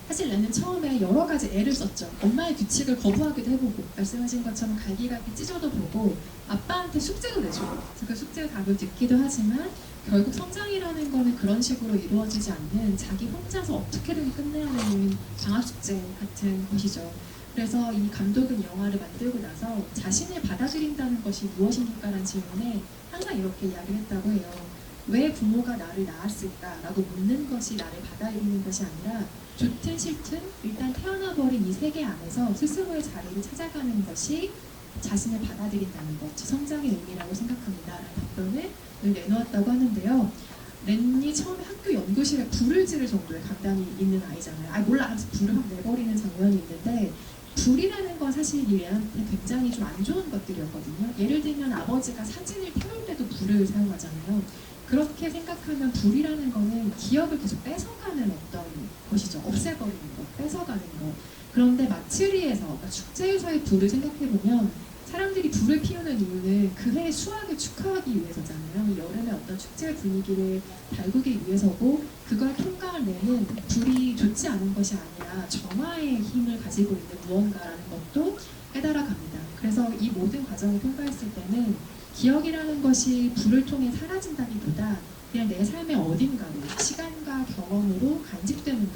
사실 렌은 처음에 여러 가지 애를 썼죠. 엄마의 규칙을 거부하기도 해보고 말씀하신 것처럼 갈기갈기 찢어도 보고 아빠한테 숙제도 내주고 그 숙제의 답을 듣기도 하지만 결국 성장이라는 거는 그런 식으로 이루어지지 않는 자기 혼자서 어떻게든 끝내야 하는 방학 숙제 같은 것이죠. 그래서 이 감독은 영화를 만들고 나서 자신을 받아들인다는 것이 무엇입니까라는 질문에 항상 이렇게 이야기를 했다고 해요. 왜 부모가 나를 낳았을까라고 묻는 것이 나를 받아들이는 것이 아니라 좋든 싫든 일단 태어나버린 이 세계 안에서 스스로의 자리를 찾아가는 것이 자신을 받아들인다는 것, 성장의 의미라고 생각합니다 라는 답변을 내놓았다고 하는데요. 렌이 처음에 학교 연구실에 불을 지를 정도의 강단이 있는 아이잖아요. 몰라 하면서 불을 막 내버리는 장면이 있는데 불이라는 건 사실 이 렌한테 굉장히 좀 안 좋은 것들이었거든요. 예를 들면 아버지가 사진을 태울 때도 불을 사용하잖아요. 그렇게 생각하면 불이라는 거는 기억을 계속 뺏어가는 어떤 것이죠. 없애버리는 것, 뺏어가는 것. 그런데 마츠리에서, 그러니까 축제에서의 불을 생각해보면 사람들이 불을 피우는 이유는 그해의 수확을 축하하기 위해서잖아요. 여름의 어떤 축제의 분위기를 달구기 위해서고 그걸 통과를 내는 불이 좋지 않은 것이 아니라 정화의 힘을 가지고 있는 무언가라는 것도 깨달아갑니다. 그래서 이 모든 과정을 통과했을 때는 기억이라는 것이 불을 통해 사라진다기보다 그냥 내 삶의 어딘가로 시간과 경험으로 간직되는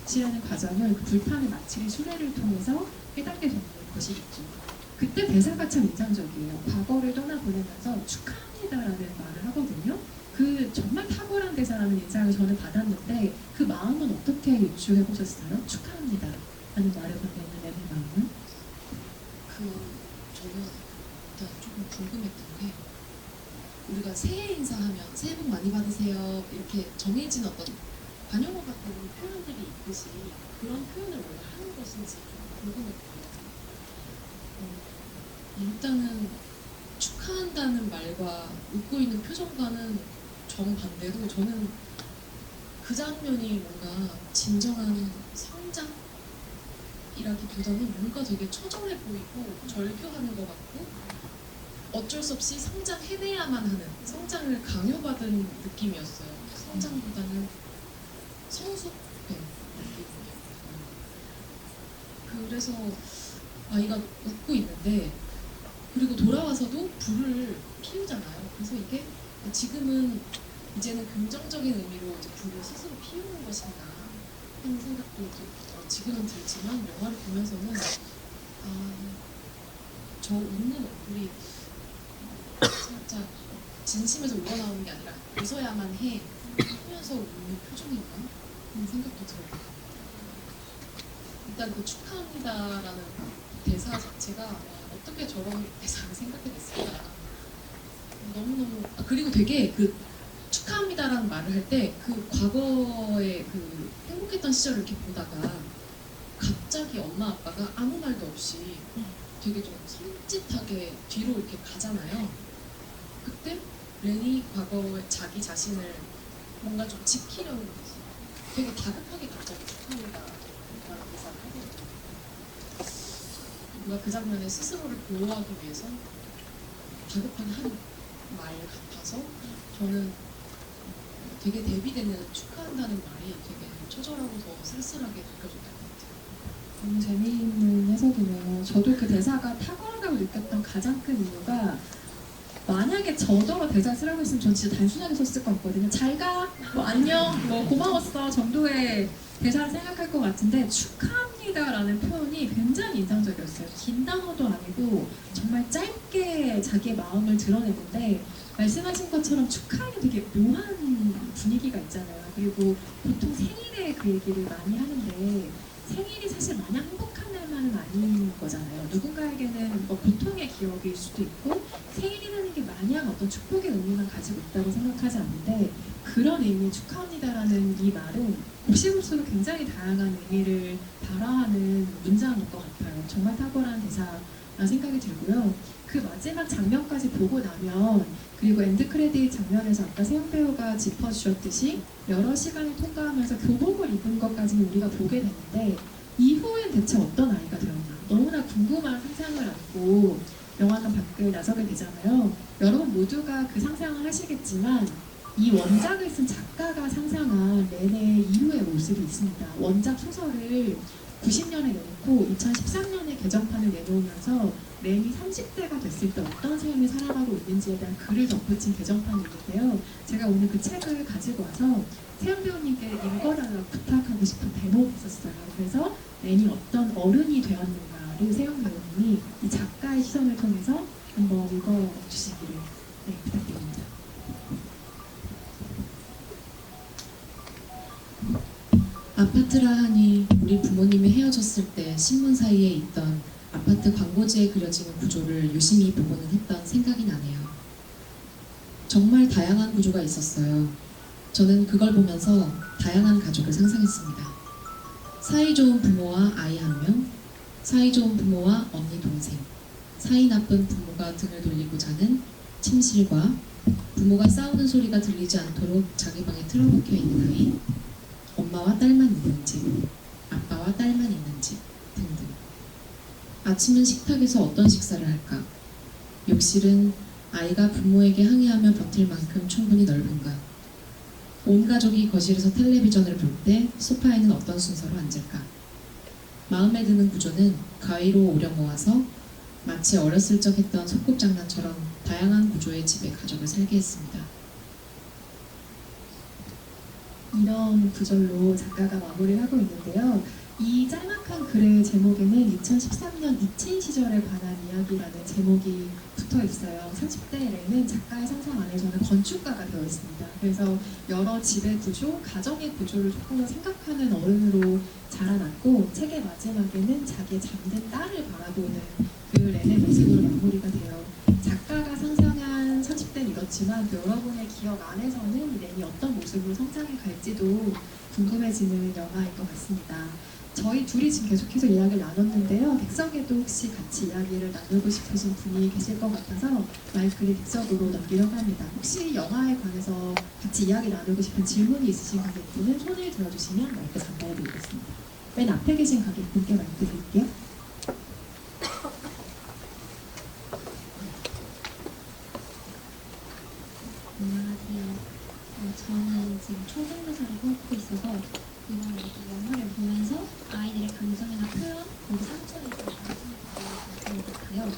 것이라는 과정을 그 불타는 마치리 수레를 통해서 깨닫게 되는 것이 있죠. 그때 대사가 참 인상적이에요. 과거를 떠나보내면서 축하합니다라는 말을 하거든요. 그 정말 탁월한 대사라는 인상을 저는 받았는데 그 마음은 어떻게 유추해 보셨어요? 축하합니다 라는 말을 건네는 내 마음은? 저는 일단 조금 궁금했던 게 우리가 새해 인사하면 새해 복 많이 받으세요 이렇게 정해진 어떤 관용어 같은 표현들이 있듯이 그런 표현을 원래 하는 것인지 좀 궁금했고요. 일단은 축하한다는 말과 웃고 있는 표정과는 정반대로 저는 그 장면이 뭔가 진정한 성장이라기보다는 뭔가 되게 처절해 보이고 절규하는 것 같고 어쩔 수 없이 성장해내야만 하는 성장을 강요받은 느낌이었어요. 성장보다는 성숙된 느낌이었거든요. 그래서 아이가 웃고 있는데 그리고 돌아와서도 불을 피우잖아요. 그래서 이게 지금은 이제는 긍정적인 의미로 이제 불을 스스로 피우는 것인가 하는 생각도 지금은 들지만 영화를 보면서는 저 웃는 얼굴이 살짝 진심에서 우러나오는 게 아니라 웃어야만 해 하면서 웃는 표정인가 하는 생각도 들어요. 일단 그 축하합니다라는 대사 자체가 어떻게 어떻게 저런 대사를 생각해 냈을까. 너무너무 그리고 되게 그 축하합니다라는 말을 할 때 그 과거의 그 행복했던 시절을 이렇게 보다가 갑자기 엄마 아빠가 아무 말도 없이 되게 좀 섬찟하게 뒤로 이렇게 가잖아요. 그때 렌이 과거의 자기 자신을 뭔가 좀 지키려는 거지. 되게 다급하게 갑자기 축하합니다 라는 대사를 하거든요. 뭔가 그 장면에 스스로를 보호하기 위해서 다급하게 한 말 같아서 저는 되게 대비되는 축하한다는 말이 되게 처절하고 더 쓸쓸하게 느껴졌던 것 같아요. 너무 재미있는 해석이네요. 저도 그 대사가 탁월하다고 느꼈던 가장 큰 이유가 만약에 저더러 대사 쓰라고 했으면 전 진짜 단순하게 썼을 것 같거든요. 잘 가, 뭐 안녕, 뭐 고마웠어 정도의 대사를 생각할 것 같은데 축하합니다라는 표현이 굉장히 인상적이었어요. 긴 단어도 아니고 정말 짧게 자기의 마음을 드러내는데 말씀하신 것처럼 축하에는 되게 묘한 분위기가 있잖아요. 그리고 보통 생일에 그 얘기를 많이 하는데 생일이 사실 마냥 행복한 날만은 아닌 거잖아요. 누군가에게는 뭐 고통의 기억일 수도 있고 생일이라는 게 마냥 어떤 축복의 의미만 가지고 있다고 생각하지 않는데 그런 의미 축하합니다라는 이 말은 곱씹을수록 굉장히 다양한 의미를 발화하는 문장인 것 같아요. 정말 탁월한 대사라는 생각이 들고요. 그 마지막 장면까지 보고 나면 그리고 엔드 크레딧 장면에서 아까 세영 배우가 짚어주셨듯이 여러 시간을 통과하면서 교복을 입은 것까지는 우리가 보게 되는데 이후엔 대체 어떤 아이가 되었나 너무나 궁금한 상상을 안고 영화관 밖을 나서게 되잖아요. 여러분 모두가 그 상상을 하시겠지만 이 원작을 쓴 작가가 상상한 렌의 이후의 모습이 있습니다. 원작 소설을 90년에 내놓고 2013년에 개정판을 내놓으면서 렌이 30대가 됐을 때 어떤 삶을 살아가고 있는지에 대한 글을 덧붙인 개정판이 있는데요. 제가 오늘 그 책을 가지고 와서 세영 배우님께 읽어달라고 부탁하고 싶은 대목이 있었어요. 그래서 렌이 어떤 어른이 되었는가를 세영 배우님이 이 작가의 시선을 통해서 한번 읽어주시기를 부탁드립니다. 아파트라 하니 우리 부모님이 헤어졌을 때 신문 사이에 있던 아파트 광고지에 그려지는 구조를 유심히 보고는 했던 생각이 나네요. 정말 다양한 구조가 있었어요. 저는 그걸 보면서 다양한 가족을 상상했습니다. 사이 좋은 부모와 아이 한 명, 사이 좋은 부모와 언니 동생, 사이 나쁜 부모가 등을 돌리고 자는 침실과 부모가 싸우는 소리가 들리지 않도록 자기 방에 틀어박혀 있는 아이, 엄마와 딸만 있는 집, 아빠와 딸만 있는 집 등등. 아침은 식탁에서 어떤 식사를 할까? 욕실은 아이가 부모에게 항의하며 버틸 만큼 충분히 넓은가? 온 가족이 거실에서 텔레비전을 볼 때 소파에는 어떤 순서로 앉을까? 마음에 드는 구조는 가위로 오려 모아서 마치 어렸을 적 했던 소꿉장난처럼 다양한 구조의 집에 가족을 살게 했습니다. 이런 구절로 작가가 마무리를 하고 있는데요. 이 짤막한 글의 제목에는 2013년 이친 시절에 관한 이야기라는 제목이 붙어 있어요. 30대 렌은 작가의 상상 안에서는 건축가가 되어 있습니다. 그래서 여러 집의 구조, 가정의 구조를 조금 더 생각하는 어른으로 자라났고 책의 마지막에는 자기의 잠든 딸을 바라보는 그 렌의 모습으로 마무리가 돼요. 작가가 상상한 30대는 이렇지만 여러분의 기억 안에서는 이 렌이 어떤 모습으로 성장해 갈지도 궁금해지는 영화일 것 같습니다. 저희 둘이 지금 계속해서 이야기를 나눴는데요. 객석에도 혹시 같이 이야기를 나누고 싶으신 분이 계실 것 같아서 마이크를 객석으로 넘기려고 합니다. 혹시 영화에 관해서 같이 이야기 나누고 싶은 질문이 있으신 관객분은 손을 들어주시면 마이크 전달해드리겠습니다. 맨 앞에 계신 관객분께 마이크 드릴게요. 안녕하세요. 저는 지금 초등교사를 꿈꾸고 있어서 이번 영화를 보면서 아이들의 감정이나 표현, 그리고 상처에 대한 관심을 가져요.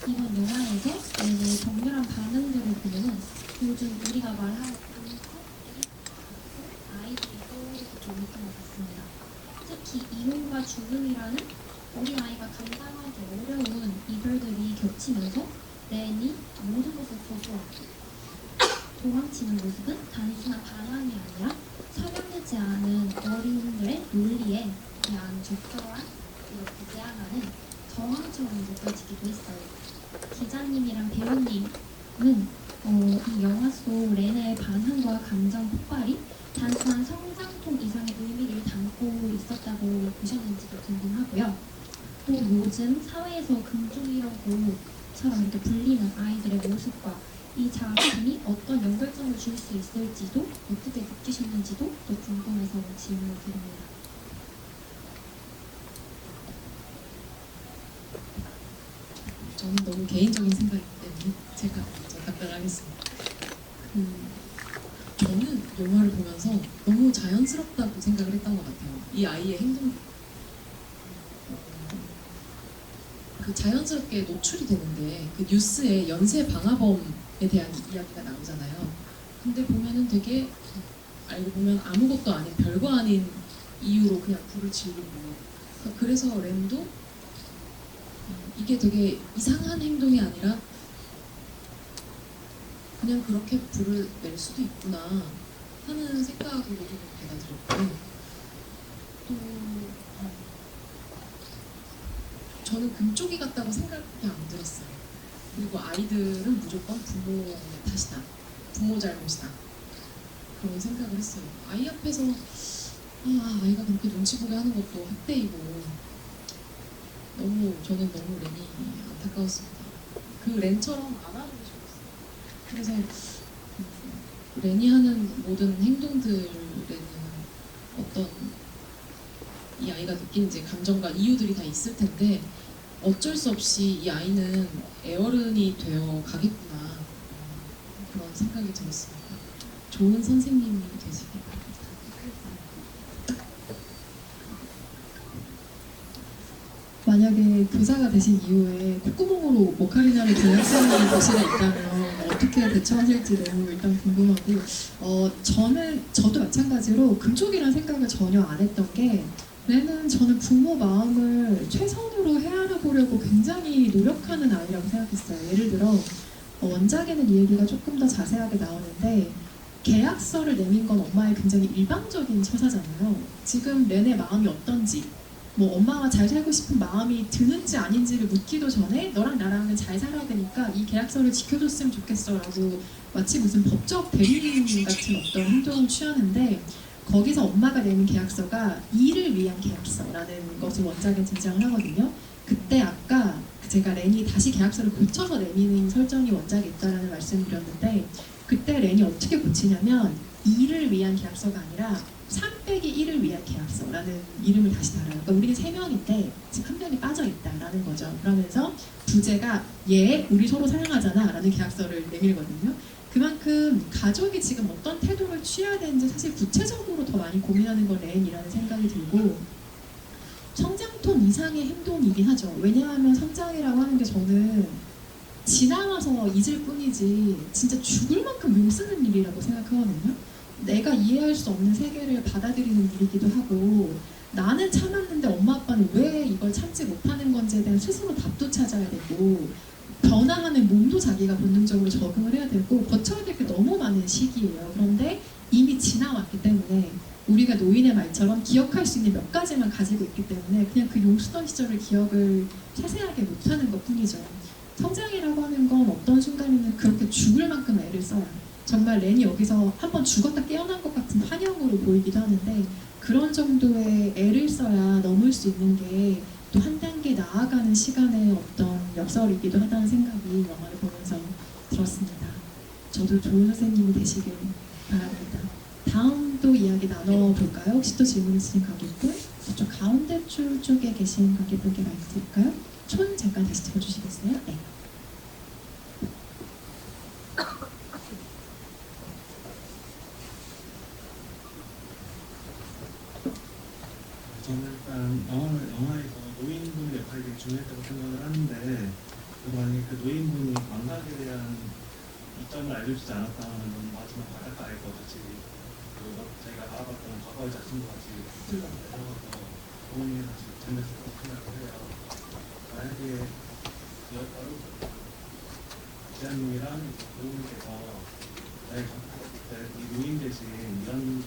이번 영화에서 아이들의 격렬한 반응들을 보면은 요즘 우리가 말하는 것들이 아이들이 떠오르고 좀 있던 것 같습니다. 특히 이혼과 죽음이라는 우리 아이가 감당하기 어려운 이별들이 겹치면서 렌이 모든 것을 거부하고 도망치는 모습은 단순한 반항이 아니라 설명되지 않은 어린이들의 논리에 대한 적절한 그리고 대항하는 저항처럼 느껴지기도 했어요. 작가님이랑 배우님은 이 영화 속 렌의 반항과 감정 폭발이 단순한 성장통 이상의 의미를 담고 있었다고 보셨는지도 궁금하고요. 또 요즘 사회에서 금쪽이라고처럼 이렇게 불리는 아이들의 모습과 이 작품이 어떤 연결점을 줄 수 있을지도 어떻게 느끼셨는지도 또 궁금해서 질문을 드립니다. 저는 너무 개인적인 생각이기 때문에 제가 먼저 답변하겠습니다. 저는 영화를 보면서 너무 자연스럽다고 생각을 했던 것 같아요. 이 아이의 행동, 그 자연스럽게 노출이 되는데 그 뉴스에 연쇄 방화범에 대한 이야기가 나오잖아요. 근데 보면은 되게 알고 보면 아무것도 아닌 별거 아닌 이유로 그냥 불을 지르고, 그래서 렌도 이게 되게 이상한 행동이 아니라 그냥 그렇게 불을 낼 수도 있구나 하는 생각으로 조금 받아들였고, 또 저는 금쪽이 같다고 생각이 안 들었어요. 그리고 아이들은 무조건 부모의 탓이다, 부모 잘못이다, 그런 생각을 했어요. 아이 앞에서 아이가 그렇게 눈치 보게 하는 것도 학대이고, 저는 너무 렌이 안타까웠습니다. 그 렌처럼 안아주고 싶었어요. 그래서 렌이 하는 모든 행동들에는 어떤 이 아이가 느끼는 이제 감정과 이유들이 다 있을 텐데 어쩔 수 없이 이 아이는 애어른이 되어 가겠구나, 그런 생각이 들었습니다. 좋은 선생님이 되시길 바랍니다. 만약에 교사가 되신 이후에 콧구멍으로 오카리나를 든 학생이 교실에 있다면 어떻게 대처하실지 너무 일단 궁금하고, 저도 마찬가지로 금쪽이라는 생각을 전혀 안 했던 게, 렌은 저는 부모 마음을 최선으로 헤아려 보려고 굉장히 노력하는 아이라고 생각했어요. 예를 들어 원작에는 이 얘기가 조금 더 자세하게 나오는데, 계약서를 내민 건 엄마의 굉장히 일방적인 처사잖아요. 지금 렌의 마음이 어떤지, 뭐 엄마가 잘 살고 싶은 마음이 드는지 아닌지를 묻기도 전에 너랑 나랑은 잘 살아야 되니까 이 계약서를 지켜줬으면 좋겠어 라고 마치 무슨 법적 대리인 같은 어떤 행동을 취하는데, 거기서 엄마가 내민 계약서가 일을 위한 계약서라는 것을 원작에 등장을 하거든요. 그때 아까 제가 렌이 다시 계약서를 고쳐서 내미는 설정이 원작에 있다는 말씀을 드렸는데, 그때 렌이 어떻게 고치냐면 일을 위한 계약서가 아니라 3-1을 위한 계약서라는 이름을 다시 달아요. 그러니까 우리는 3명인데 지금 1명이 빠져있다라는 거죠. 그러면서 부제가 얘 우리 서로 사랑하잖아 라는 계약서를 내밀거든요. 그만큼 가족이 지금 어떤 태도를 취해야 되는지 사실 구체적으로 더 많이 고민하는 건 렌이라는 생각이 들고, 성장통 이상의 행동이긴 하죠. 왜냐하면 성장이라고 하는 게 저는 지나와서 잊을 뿐이지 진짜 죽을 만큼 용쓰는 일이라고 생각하거든요. 내가 이해할 수 없는 세계를 받아들이는 일이기도 하고, 나는 참았는데 엄마 아빠는 왜 이걸 참지 못하는 건지에 대한 스스로 답도 찾아야 되고, 변화하는 몸도 자기가 본능적으로 적응을 해야 되고, 거쳐야 될 게 너무 많은 시기예요. 그런데 이미 지나왔기 때문에 우리가 노인의 말처럼 기억할 수 있는 몇 가지만 가지고 있기 때문에 그냥 그 용수던 시절을 기억을 세세하게 못하는 것 뿐이죠. 성장이라고 하는 건 어떤 순간에는 그렇게 죽을 만큼 애를 써요. 정말 렌이 여기서 한번 죽었다 깨어난 것 같은 환영으로 보이기도 하는데, 그런 정도의 애를 써야 넘을 수 있는 게 또 한 단계 나아가는 시간의 어떤 역설이기도 하다는 생각이 영화를 보면서 들었습니다. 저도 좋은 선생님이 되시길 바랍니다. 다음 또 이야기 나눠볼까요? 혹시 또 질문 있으신 관객분? 저쪽 가운데 줄 쪽에 계신 관객분께 마이크 드릴까요? 촌 잠깐 다시 들어주시겠어요? 네. 저는 일단 영화에서 노인분의 역할이 되게 중요했다고 생각을 하는데, 만약에 그 노인분이 감각에 대한 이점을 알려주지 않았다면 마지막 바닷가에서 같이 저희가 알아봤던 과거의 자신과 같이 틀렸는데서 부모님이 같이 잘렸을 거라고 생각을 해요. 만약에 바로 지한님이랑 부모님께서 이 노인 대신 이런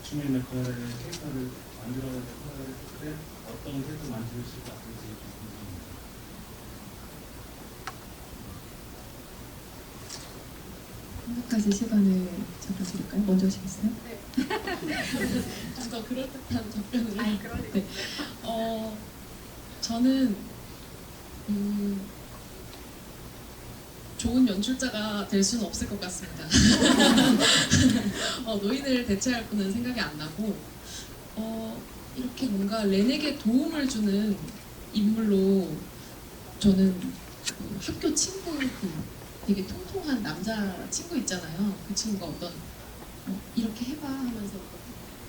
주민의 그날의 캐릭터를 만들어야 될 생각을 했을 때 어떤 캐릭터 만드실 것 같은지 궁금합니다. 생각하실 시간을 잠깐 드릴까요? 먼저 하시겠어요? 더 그럴듯한 답변을. 네. 저는 좋은 연출자가 될 수는 없을 것 같습니다. 노인을 대체할 분은 생각이 안 나고 이렇게 뭔가 렌에게 도움을 주는 인물로 저는 그 학교 친구 되게 통통한 남자 친구 있잖아요. 그 친구가 어떤 이렇게 해봐 하면서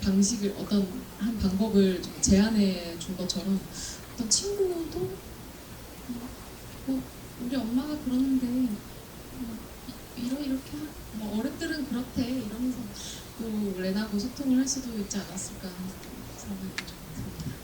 방식을 어떤 한 방법을 좀 제안해 준 것처럼 어떤 친구도 우리 엄마가 그러는데 이렇게 뭐 어른들은 그렇대 이러면서 또 렌하고 소통을 할 수도 있지 않았을까 생각이 좀 듭니다.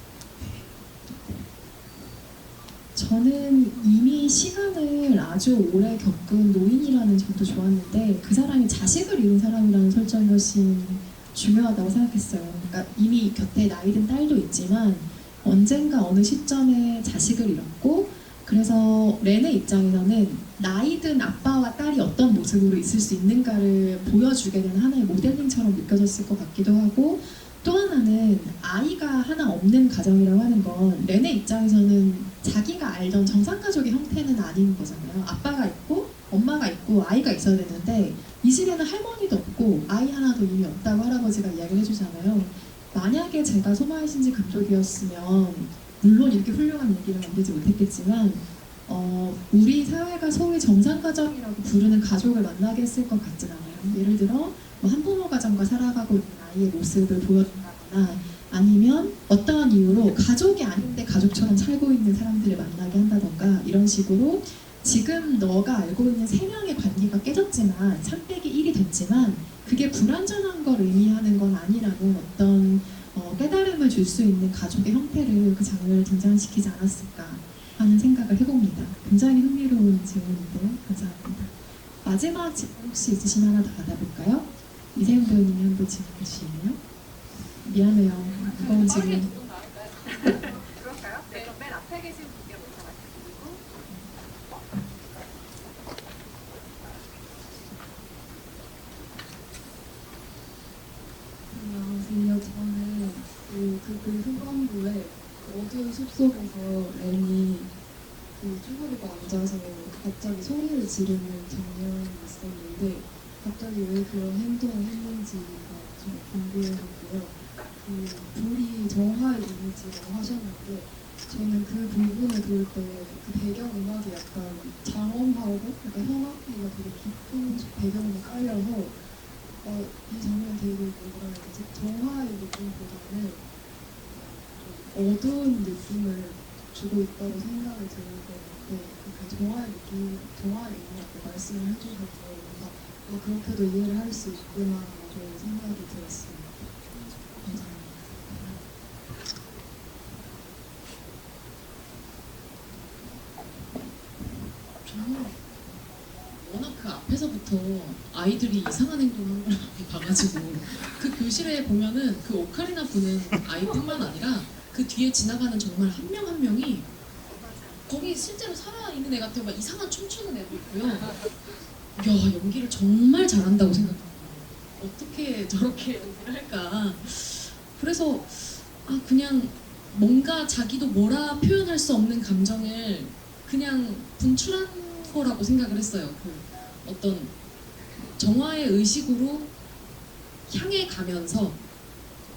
저는 이미 시간을 아주 오래 겪은 노인이라는 점도 좋았는데 그 사람이 자식을 잃은 사람이라는 설정이 훨씬 중요하다고 생각했어요. 그러니까 이미 곁에 나이든 딸도 있지만 언젠가 어느 시점에 자식을 잃었고 그래서 렌의 입장에서는 나이든 아빠와 딸이 어떤 모습으로 있을 수 있는가를 보여주게 되는 하나의 모델링처럼 느껴졌을 것 같기도 하고 또 하나는 아이가 하나 없는 가정이라고 하는 건 렌의 입장에서는 자기가 알던 정상가족의 형태는 아닌 거잖아요. 아빠가 있고 엄마가 있고 아이가 있어야 되는데 이 집에는 할머니도 없고 아이 하나도 이미 없다고 할아버지가 이야기를 해주잖아요. 만약에 제가 소마의 신지 감독이었으면 물론 이렇게 훌륭한 얘기를 만들지 못했겠지만 우리 사회가 소위 정상가정이라고 부르는 가족을 만나게 했을 것 같진 않아요. 예를 들어 뭐 한부모 가정과 살아가고 있는 아이의 모습을 보여준다거나 아니면 어떠한 이유로 가족이 아닌데 가족처럼 살고 있는 사람들을 만나게 한다던가 이런 식으로 지금 너가 알고 있는 3명의 관계가 깨졌지만 3 빼기 1이 됐지만 그게 불완전한 걸 의미하는 건 아니라는 어떤 깨달음을 줄 수 있는 가족의 형태를 그 장면을 등장시키지 않았을까 하는 생각을 해봅니다. 굉장히 흥미로운 질문인데요. 감사합니다. 마지막 질문 혹시 있으시면 하나 더 받아볼까요? 이세영 배우님이 한 번 질문해 주시네요. 미안해요. 무거운 질문. 그럴까요? 네, 그럼 맨 앞에 계신 분께 먼저 말씀드리고 안녕하세요. 저는 그 후반부에 어두운 숲속에서 렌이 쭈그리고 앉아서 갑자기 소리를 지르는 장면이 있었는데 갑자기 왜 그런 행동을 했는지가 좀 궁금했고요. 불이 정화의 이미지라고 하셨는데 저는 그 부분을 들을 때 그 배경음악이 약간 장엄하고 약간 현악기가 되게 깊은 배경음이 깔려서 이 장면 되게 뭐라 해야 되지? 정화의 느낌보다는 좀 어두운 느낌을 주고 있다고 생각이 드는데 그 정화의 의미라고 말씀을 해주셔서 뭔가 그렇게도 이해를 할 수 있구나 라는 생각이 들었습니다. 감사합니다. 저는 워낙 그 앞에서부터 아이들이 이상한 행동을 하는 걸 봐가지고 그 교실에 보면은 그 오카리나 분은 아이뿐만 아니라 그 뒤에 지나가는 정말 한 명 한 명이 거기 실제로 살아있는 애 같아요. 막 이상한 춤추는 애도 있고요. 야, 연기를 정말 잘한다고 생각해요. 어떻게 저렇게 연기를 할까. 그래서 그냥 뭔가 자기도 뭐라 표현할 수 없는 감정을 그냥 분출한 거라고 생각을 했어요. 그 어떤 정화의 의식으로 향해 가면서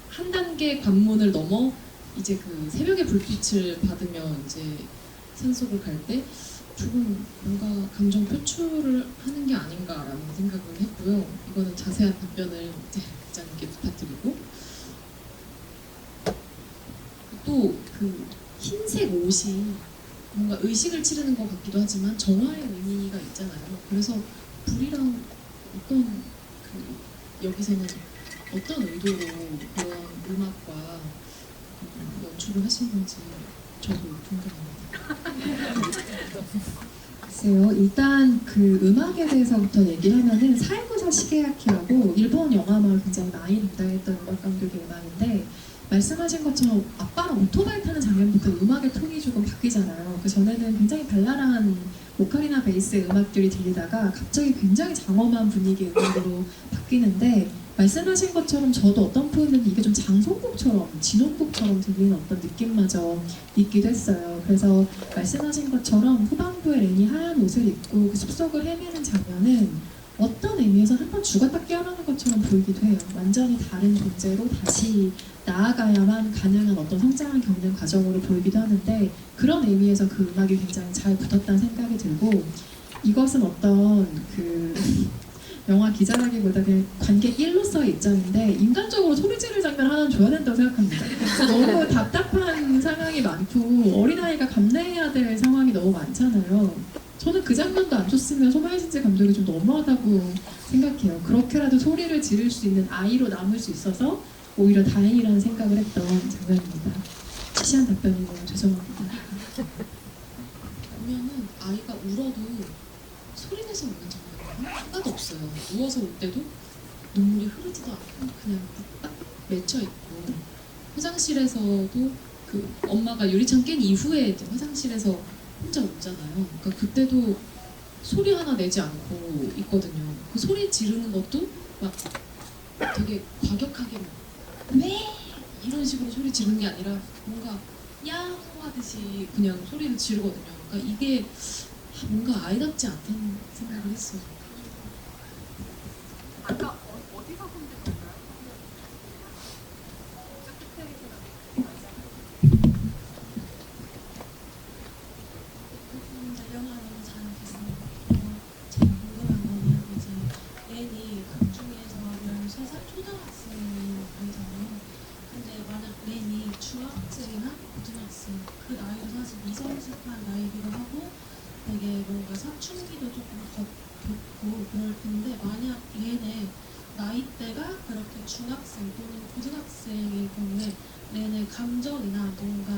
한 단계 관문을 넘어 이제 그 새벽의 불빛을 받으며 이제 산속을 갈 때 조금 뭔가 감정 표출을 하는 게 아닌가라는 생각을 했고요. 이거는 자세한 답변을 이제 기자님께 부탁드리고 또 그 흰색 옷이 뭔가 의식을 치르는 것 같기도 하지만 정화의 의미가 있잖아요. 그래서 불이랑 어떤 여기서는 어떤 의도로 그런 음악과 연출을 하신 건지 저도 궁금합니다. 글쎄요. 일단 그 음악에 대해서부터 얘기를 하면은 사이구사 시게야키라고 일본 영화만 굉장히 많이 담당했던 음악 감독의 음악인데 말씀하신 것처럼 아빠랑 오토바이 타는 장면부터 음악의 톤이 조금 바뀌잖아요. 그 전에는 굉장히 발랄한 오카리나 베이스 음악들이 들리다가 갑자기 굉장히 장엄한 분위기의 음악으로 바뀌는데 말씀하신 것처럼 저도 어떤 부분은 이게 좀 장송곡처럼 진홍곡처럼 들리는 어떤 느낌마저 있기도 했어요. 그래서 말씀하신 것처럼 후반부에 렌이 하얀 옷을 입고 그 숲속을 헤매는 장면은 어떤 의미에서 한번 죽었다 깨어나는 것처럼 보이기도 해요. 완전히 다른 존재로 다시 나아가야만 가능한 어떤 성장을 겪는 과정으로 보이기도 하는데 그런 의미에서 그 음악이 굉장히 잘 붙었다는 생각이 들고 이것은 어떤 그 영화 기자라기보다 그냥 관객 1로서의 입장인데 인간적으로 소리 지를 장면 하나는 줘야 된다고 생각합니다. 너무 답답한 상황이 많고 어린아이가 감내해야 될 상황이 너무 많잖아요. 저는 그 장면도 안 줬으면 소마이신지 감독이 좀 너무하다고 생각해요. 그렇게라도 소리를 지를 수 있는 아이로 남을 수 있어서 오히려 다행이라는 생각을 했던 장면입니다. 시시한 답변이네요. 죄송합니다. 보면은 아이가 울어도 소리 내서 우는 장면이 하나도 없어요. 누워서 울 때도 눈물이 흐르지도 않고 그냥 딱 맺혀 있고 화장실에서도 그 엄마가 유리창 깬 이후에 이제 화장실에서 혼자 울잖아요. 그러니까 그때도 소리 하나 내지 않고 있거든요. 그 소리 지르는 것도 막 되게 과격하게 막 왜 이런 식으로 소리 지르는 게 아니라 뭔가 야호 하듯이 그냥 소리를 지르거든요. 그러니까 이게 뭔가 아이답지 않다는 생각을 했어요. 아까 어디서 손들었어요? 끝에 영화 너무 잘하겠습니다. 제가 궁금한 거는 이제 렌이 극중에서 13살 초등학생이 아니잖아요. 근데 만약 렌이 중학생이나 고등학생 그 나이도 사실 미성숙한 나이기도 하고 되게 뭔가 사춘기도 조금 겹고 그럴 텐데 만약 렌의 나이대가 그렇게 중학생 또는 고등학생일 경우에 렌의 감정이나 뭔가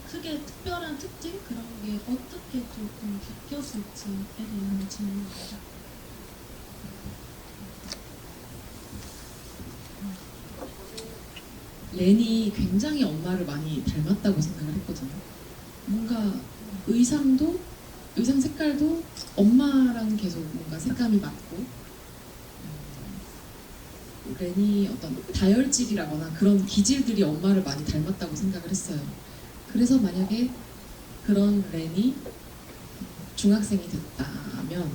크게 특별한 특징 그런 게 어떻게 조금 바뀌었을지에 대한 질문입니다. 렌이 굉장히 엄마를 많이 닮았다고 생각을 했거든요. 뭔가 의상 색깔도 엄마랑 계속 뭔가 색감이 맞고 렌이 어떤 다혈질이라거나 그런 기질들이 엄마를 많이 닮았다고 생각을 했어요. 그래서 만약에 그런 렌이 중학생이었다면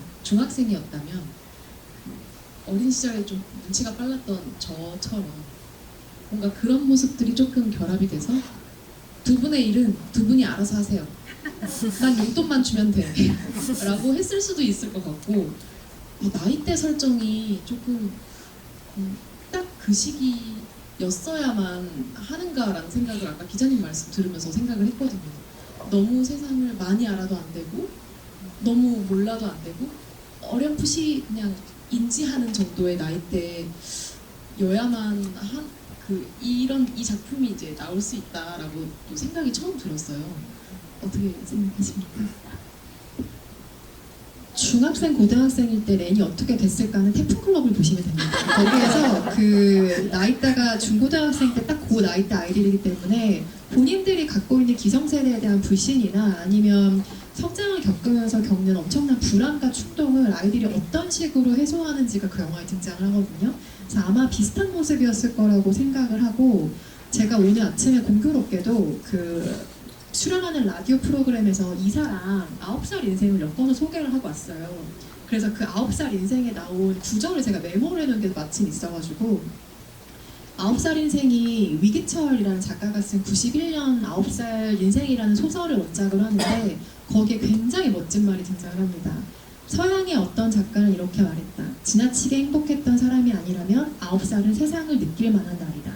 어린 시절에 좀 눈치가 빨랐던 저처럼 뭔가 그런 모습들이 조금 결합이 돼서 두 분의 일은 두 분이 알아서 하세요. 난 용돈만 주면 돼 라고 했을 수도 있을 것 같고 나이대 설정이 조금 딱 그 시기였어야만 하는가라는 생각을 아까 기자님 말씀 들으면서 생각을 했거든요. 너무 세상을 많이 알아도 안 되고 너무 몰라도 안 되고 어렴풋이 그냥 인지하는 정도의 나이대여야만 이 작품이 이제 나올 수 있다라고 또 생각이 처음 들었어요. 어떻게 생각하십니까? 중학생, 고등학생일 때 렌이 어떻게 됐을까는 태풍클럽을 보시면 됩니다. 거기에서 그 나이대가 중고등학생 때 딱 그 나이대 아이들이기 때문에 본인들이 갖고 있는 기성세대에 대한 불신이나 아니면 성장을 겪으면서 겪는 엄청난 불안과 충동을 아이들이 어떤 식으로 해소하는지가 그 영화에 등장을 하거든요. 그래서 아마 비슷한 모습이었을 거라고 생각을 하고 제가 오늘 아침에 공교롭게도 그 출연하는 라디오 프로그램에서 이사랑 9살 인생을 엮어서 소개를 하고 왔어요. 그래서 그 9살 인생에 나온 구절을 제가 메모를 해놓은 게 마침 있어가지고 9살 인생이 위기철이라는 작가가 쓴 91년 9살 인생이라는 소설을 원작으로 하는데 거기에 굉장히 멋진 말이 등장을 합니다. 서양의 어떤 작가는 이렇게 말했다. 지나치게 행복했던 사람이 아니라면 9살은 세상을 느낄 만한 날이다.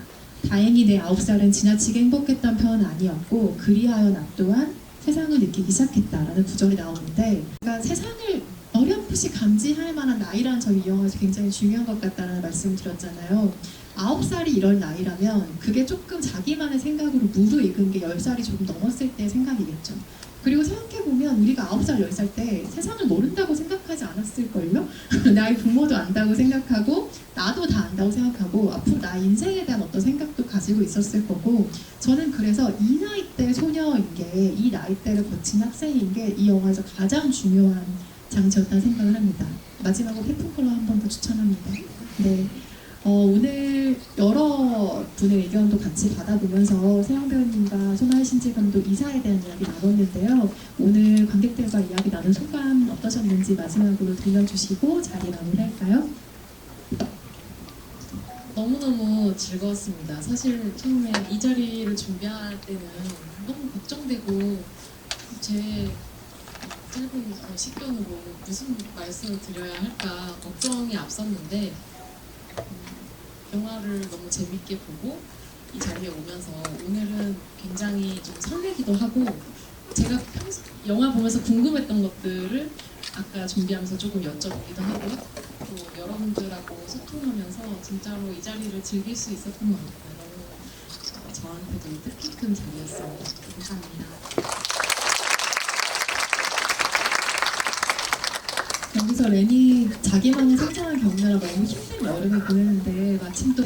다행히 내 9살은 지나치게 행복했던 편은 아니었고 그리하여 나 또한 세상을 느끼기 시작했다라는 구절이 나오는데 그러니까 세상을 어렴풋이 감지할 만한 나이라는 점이 이 영화에서 굉장히 중요한 것 같다는 말씀을 드렸잖아요. 9살이 이럴 나이라면 그게 조금 자기만의 생각으로 무르익은 게 10살이 조금 넘었을 때의 생각이겠죠. 그리고 생각해보면 우리가 9살, 10살 때 세상을 모른다고 생각하지 않았을걸요? 나의 부모도 안다고 생각하고 나도 다 안다고 생각하고 앞으로 나 인생에 대한 어떤 생각도 가지고 있었을 거고 저는 그래서 이 나이 때 소녀인 게 이 나이 나이대를 거친 학생인 게 이 영화에서 가장 중요한 장치였다는 생각을 합니다. 마지막으로 해픈 컬러 한 번 더 추천합니다. 네. 오늘 여러 분의 의견도 같이 받아보면서 세영 배우님과 손아희 신지 감독 이사에 대한 이야기 나눴는데요. 오늘 관객들과 이야기 나눈 소감 어떠셨는지 마지막으로 들려주시고 자리 마무리할까요? 너무너무 즐거웠습니다. 사실 처음에 이 자리를 준비할 때는 너무 걱정되고 제 짧은 식견으로 무슨 말씀을 드려야 할까 걱정이 앞섰는데 영화를 너무 재밌게 보고 이 자리에 오면서 오늘은 굉장히 좀 설레기도 하고 제가 평소 영화 보면서 궁금했던 것들을 아까 준비하면서 조금 여쭤보기도 하고 또 여러분들하고 소통하면서 진짜로 이 자리를 즐길 수 있었던 것 같아요. 너무 저한테도 뜻깊은 자리였습니다. 감사합니다. 여기서 렌이 자기만의 상상을 겪느라 너무 힘든 여름을 보내는데 마침 또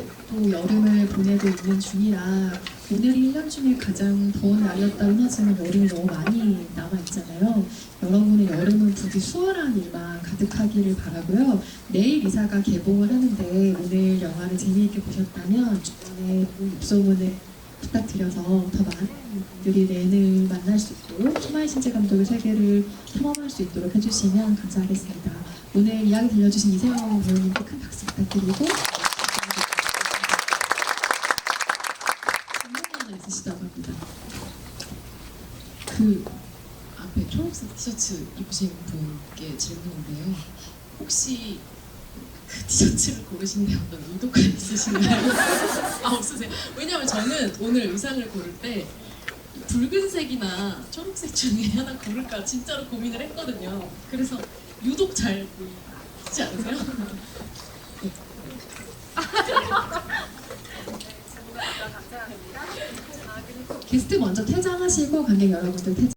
여름을 보내고 있는 중이라 오늘이 1년 중에 가장 더운 날이었다고 하지만 여름이 너무 많이 남아있잖아요. 여러분의 여름은 부디 수월한 일만 가득하기를 바라고요. 내일 이사가 개봉을 하는데 오늘 영화를 재미있게 보셨다면 주변에 입소문을 부탁드려서 더 많은 분들이 렌을 만날 수 있도록 손아희 신지 감독의 세계를 탐험할 수 있도록 해주시면 감사하겠습니다. 오늘 이야기 들려주신 이세영 배우님께 큰 박수 부탁드리고 질문이 하나 있으시다고 합니다. 그 앞에 초록색 티셔츠 입으신 분께 질문인데요. 혹시 그 티셔츠를 고르신 데 어떤 의도가 있으신가요? 아, 없으세요? 왜냐면 저는 오늘 의상을 고를 때 붉은색이나 초록색 중에 하나 고를까 진짜로 고민을 했거든요. 그래서 유독 잘 보이지 않으세요? 네. 감사합니다. 게스트 먼저 퇴장하시고 관객 여러분들 퇴장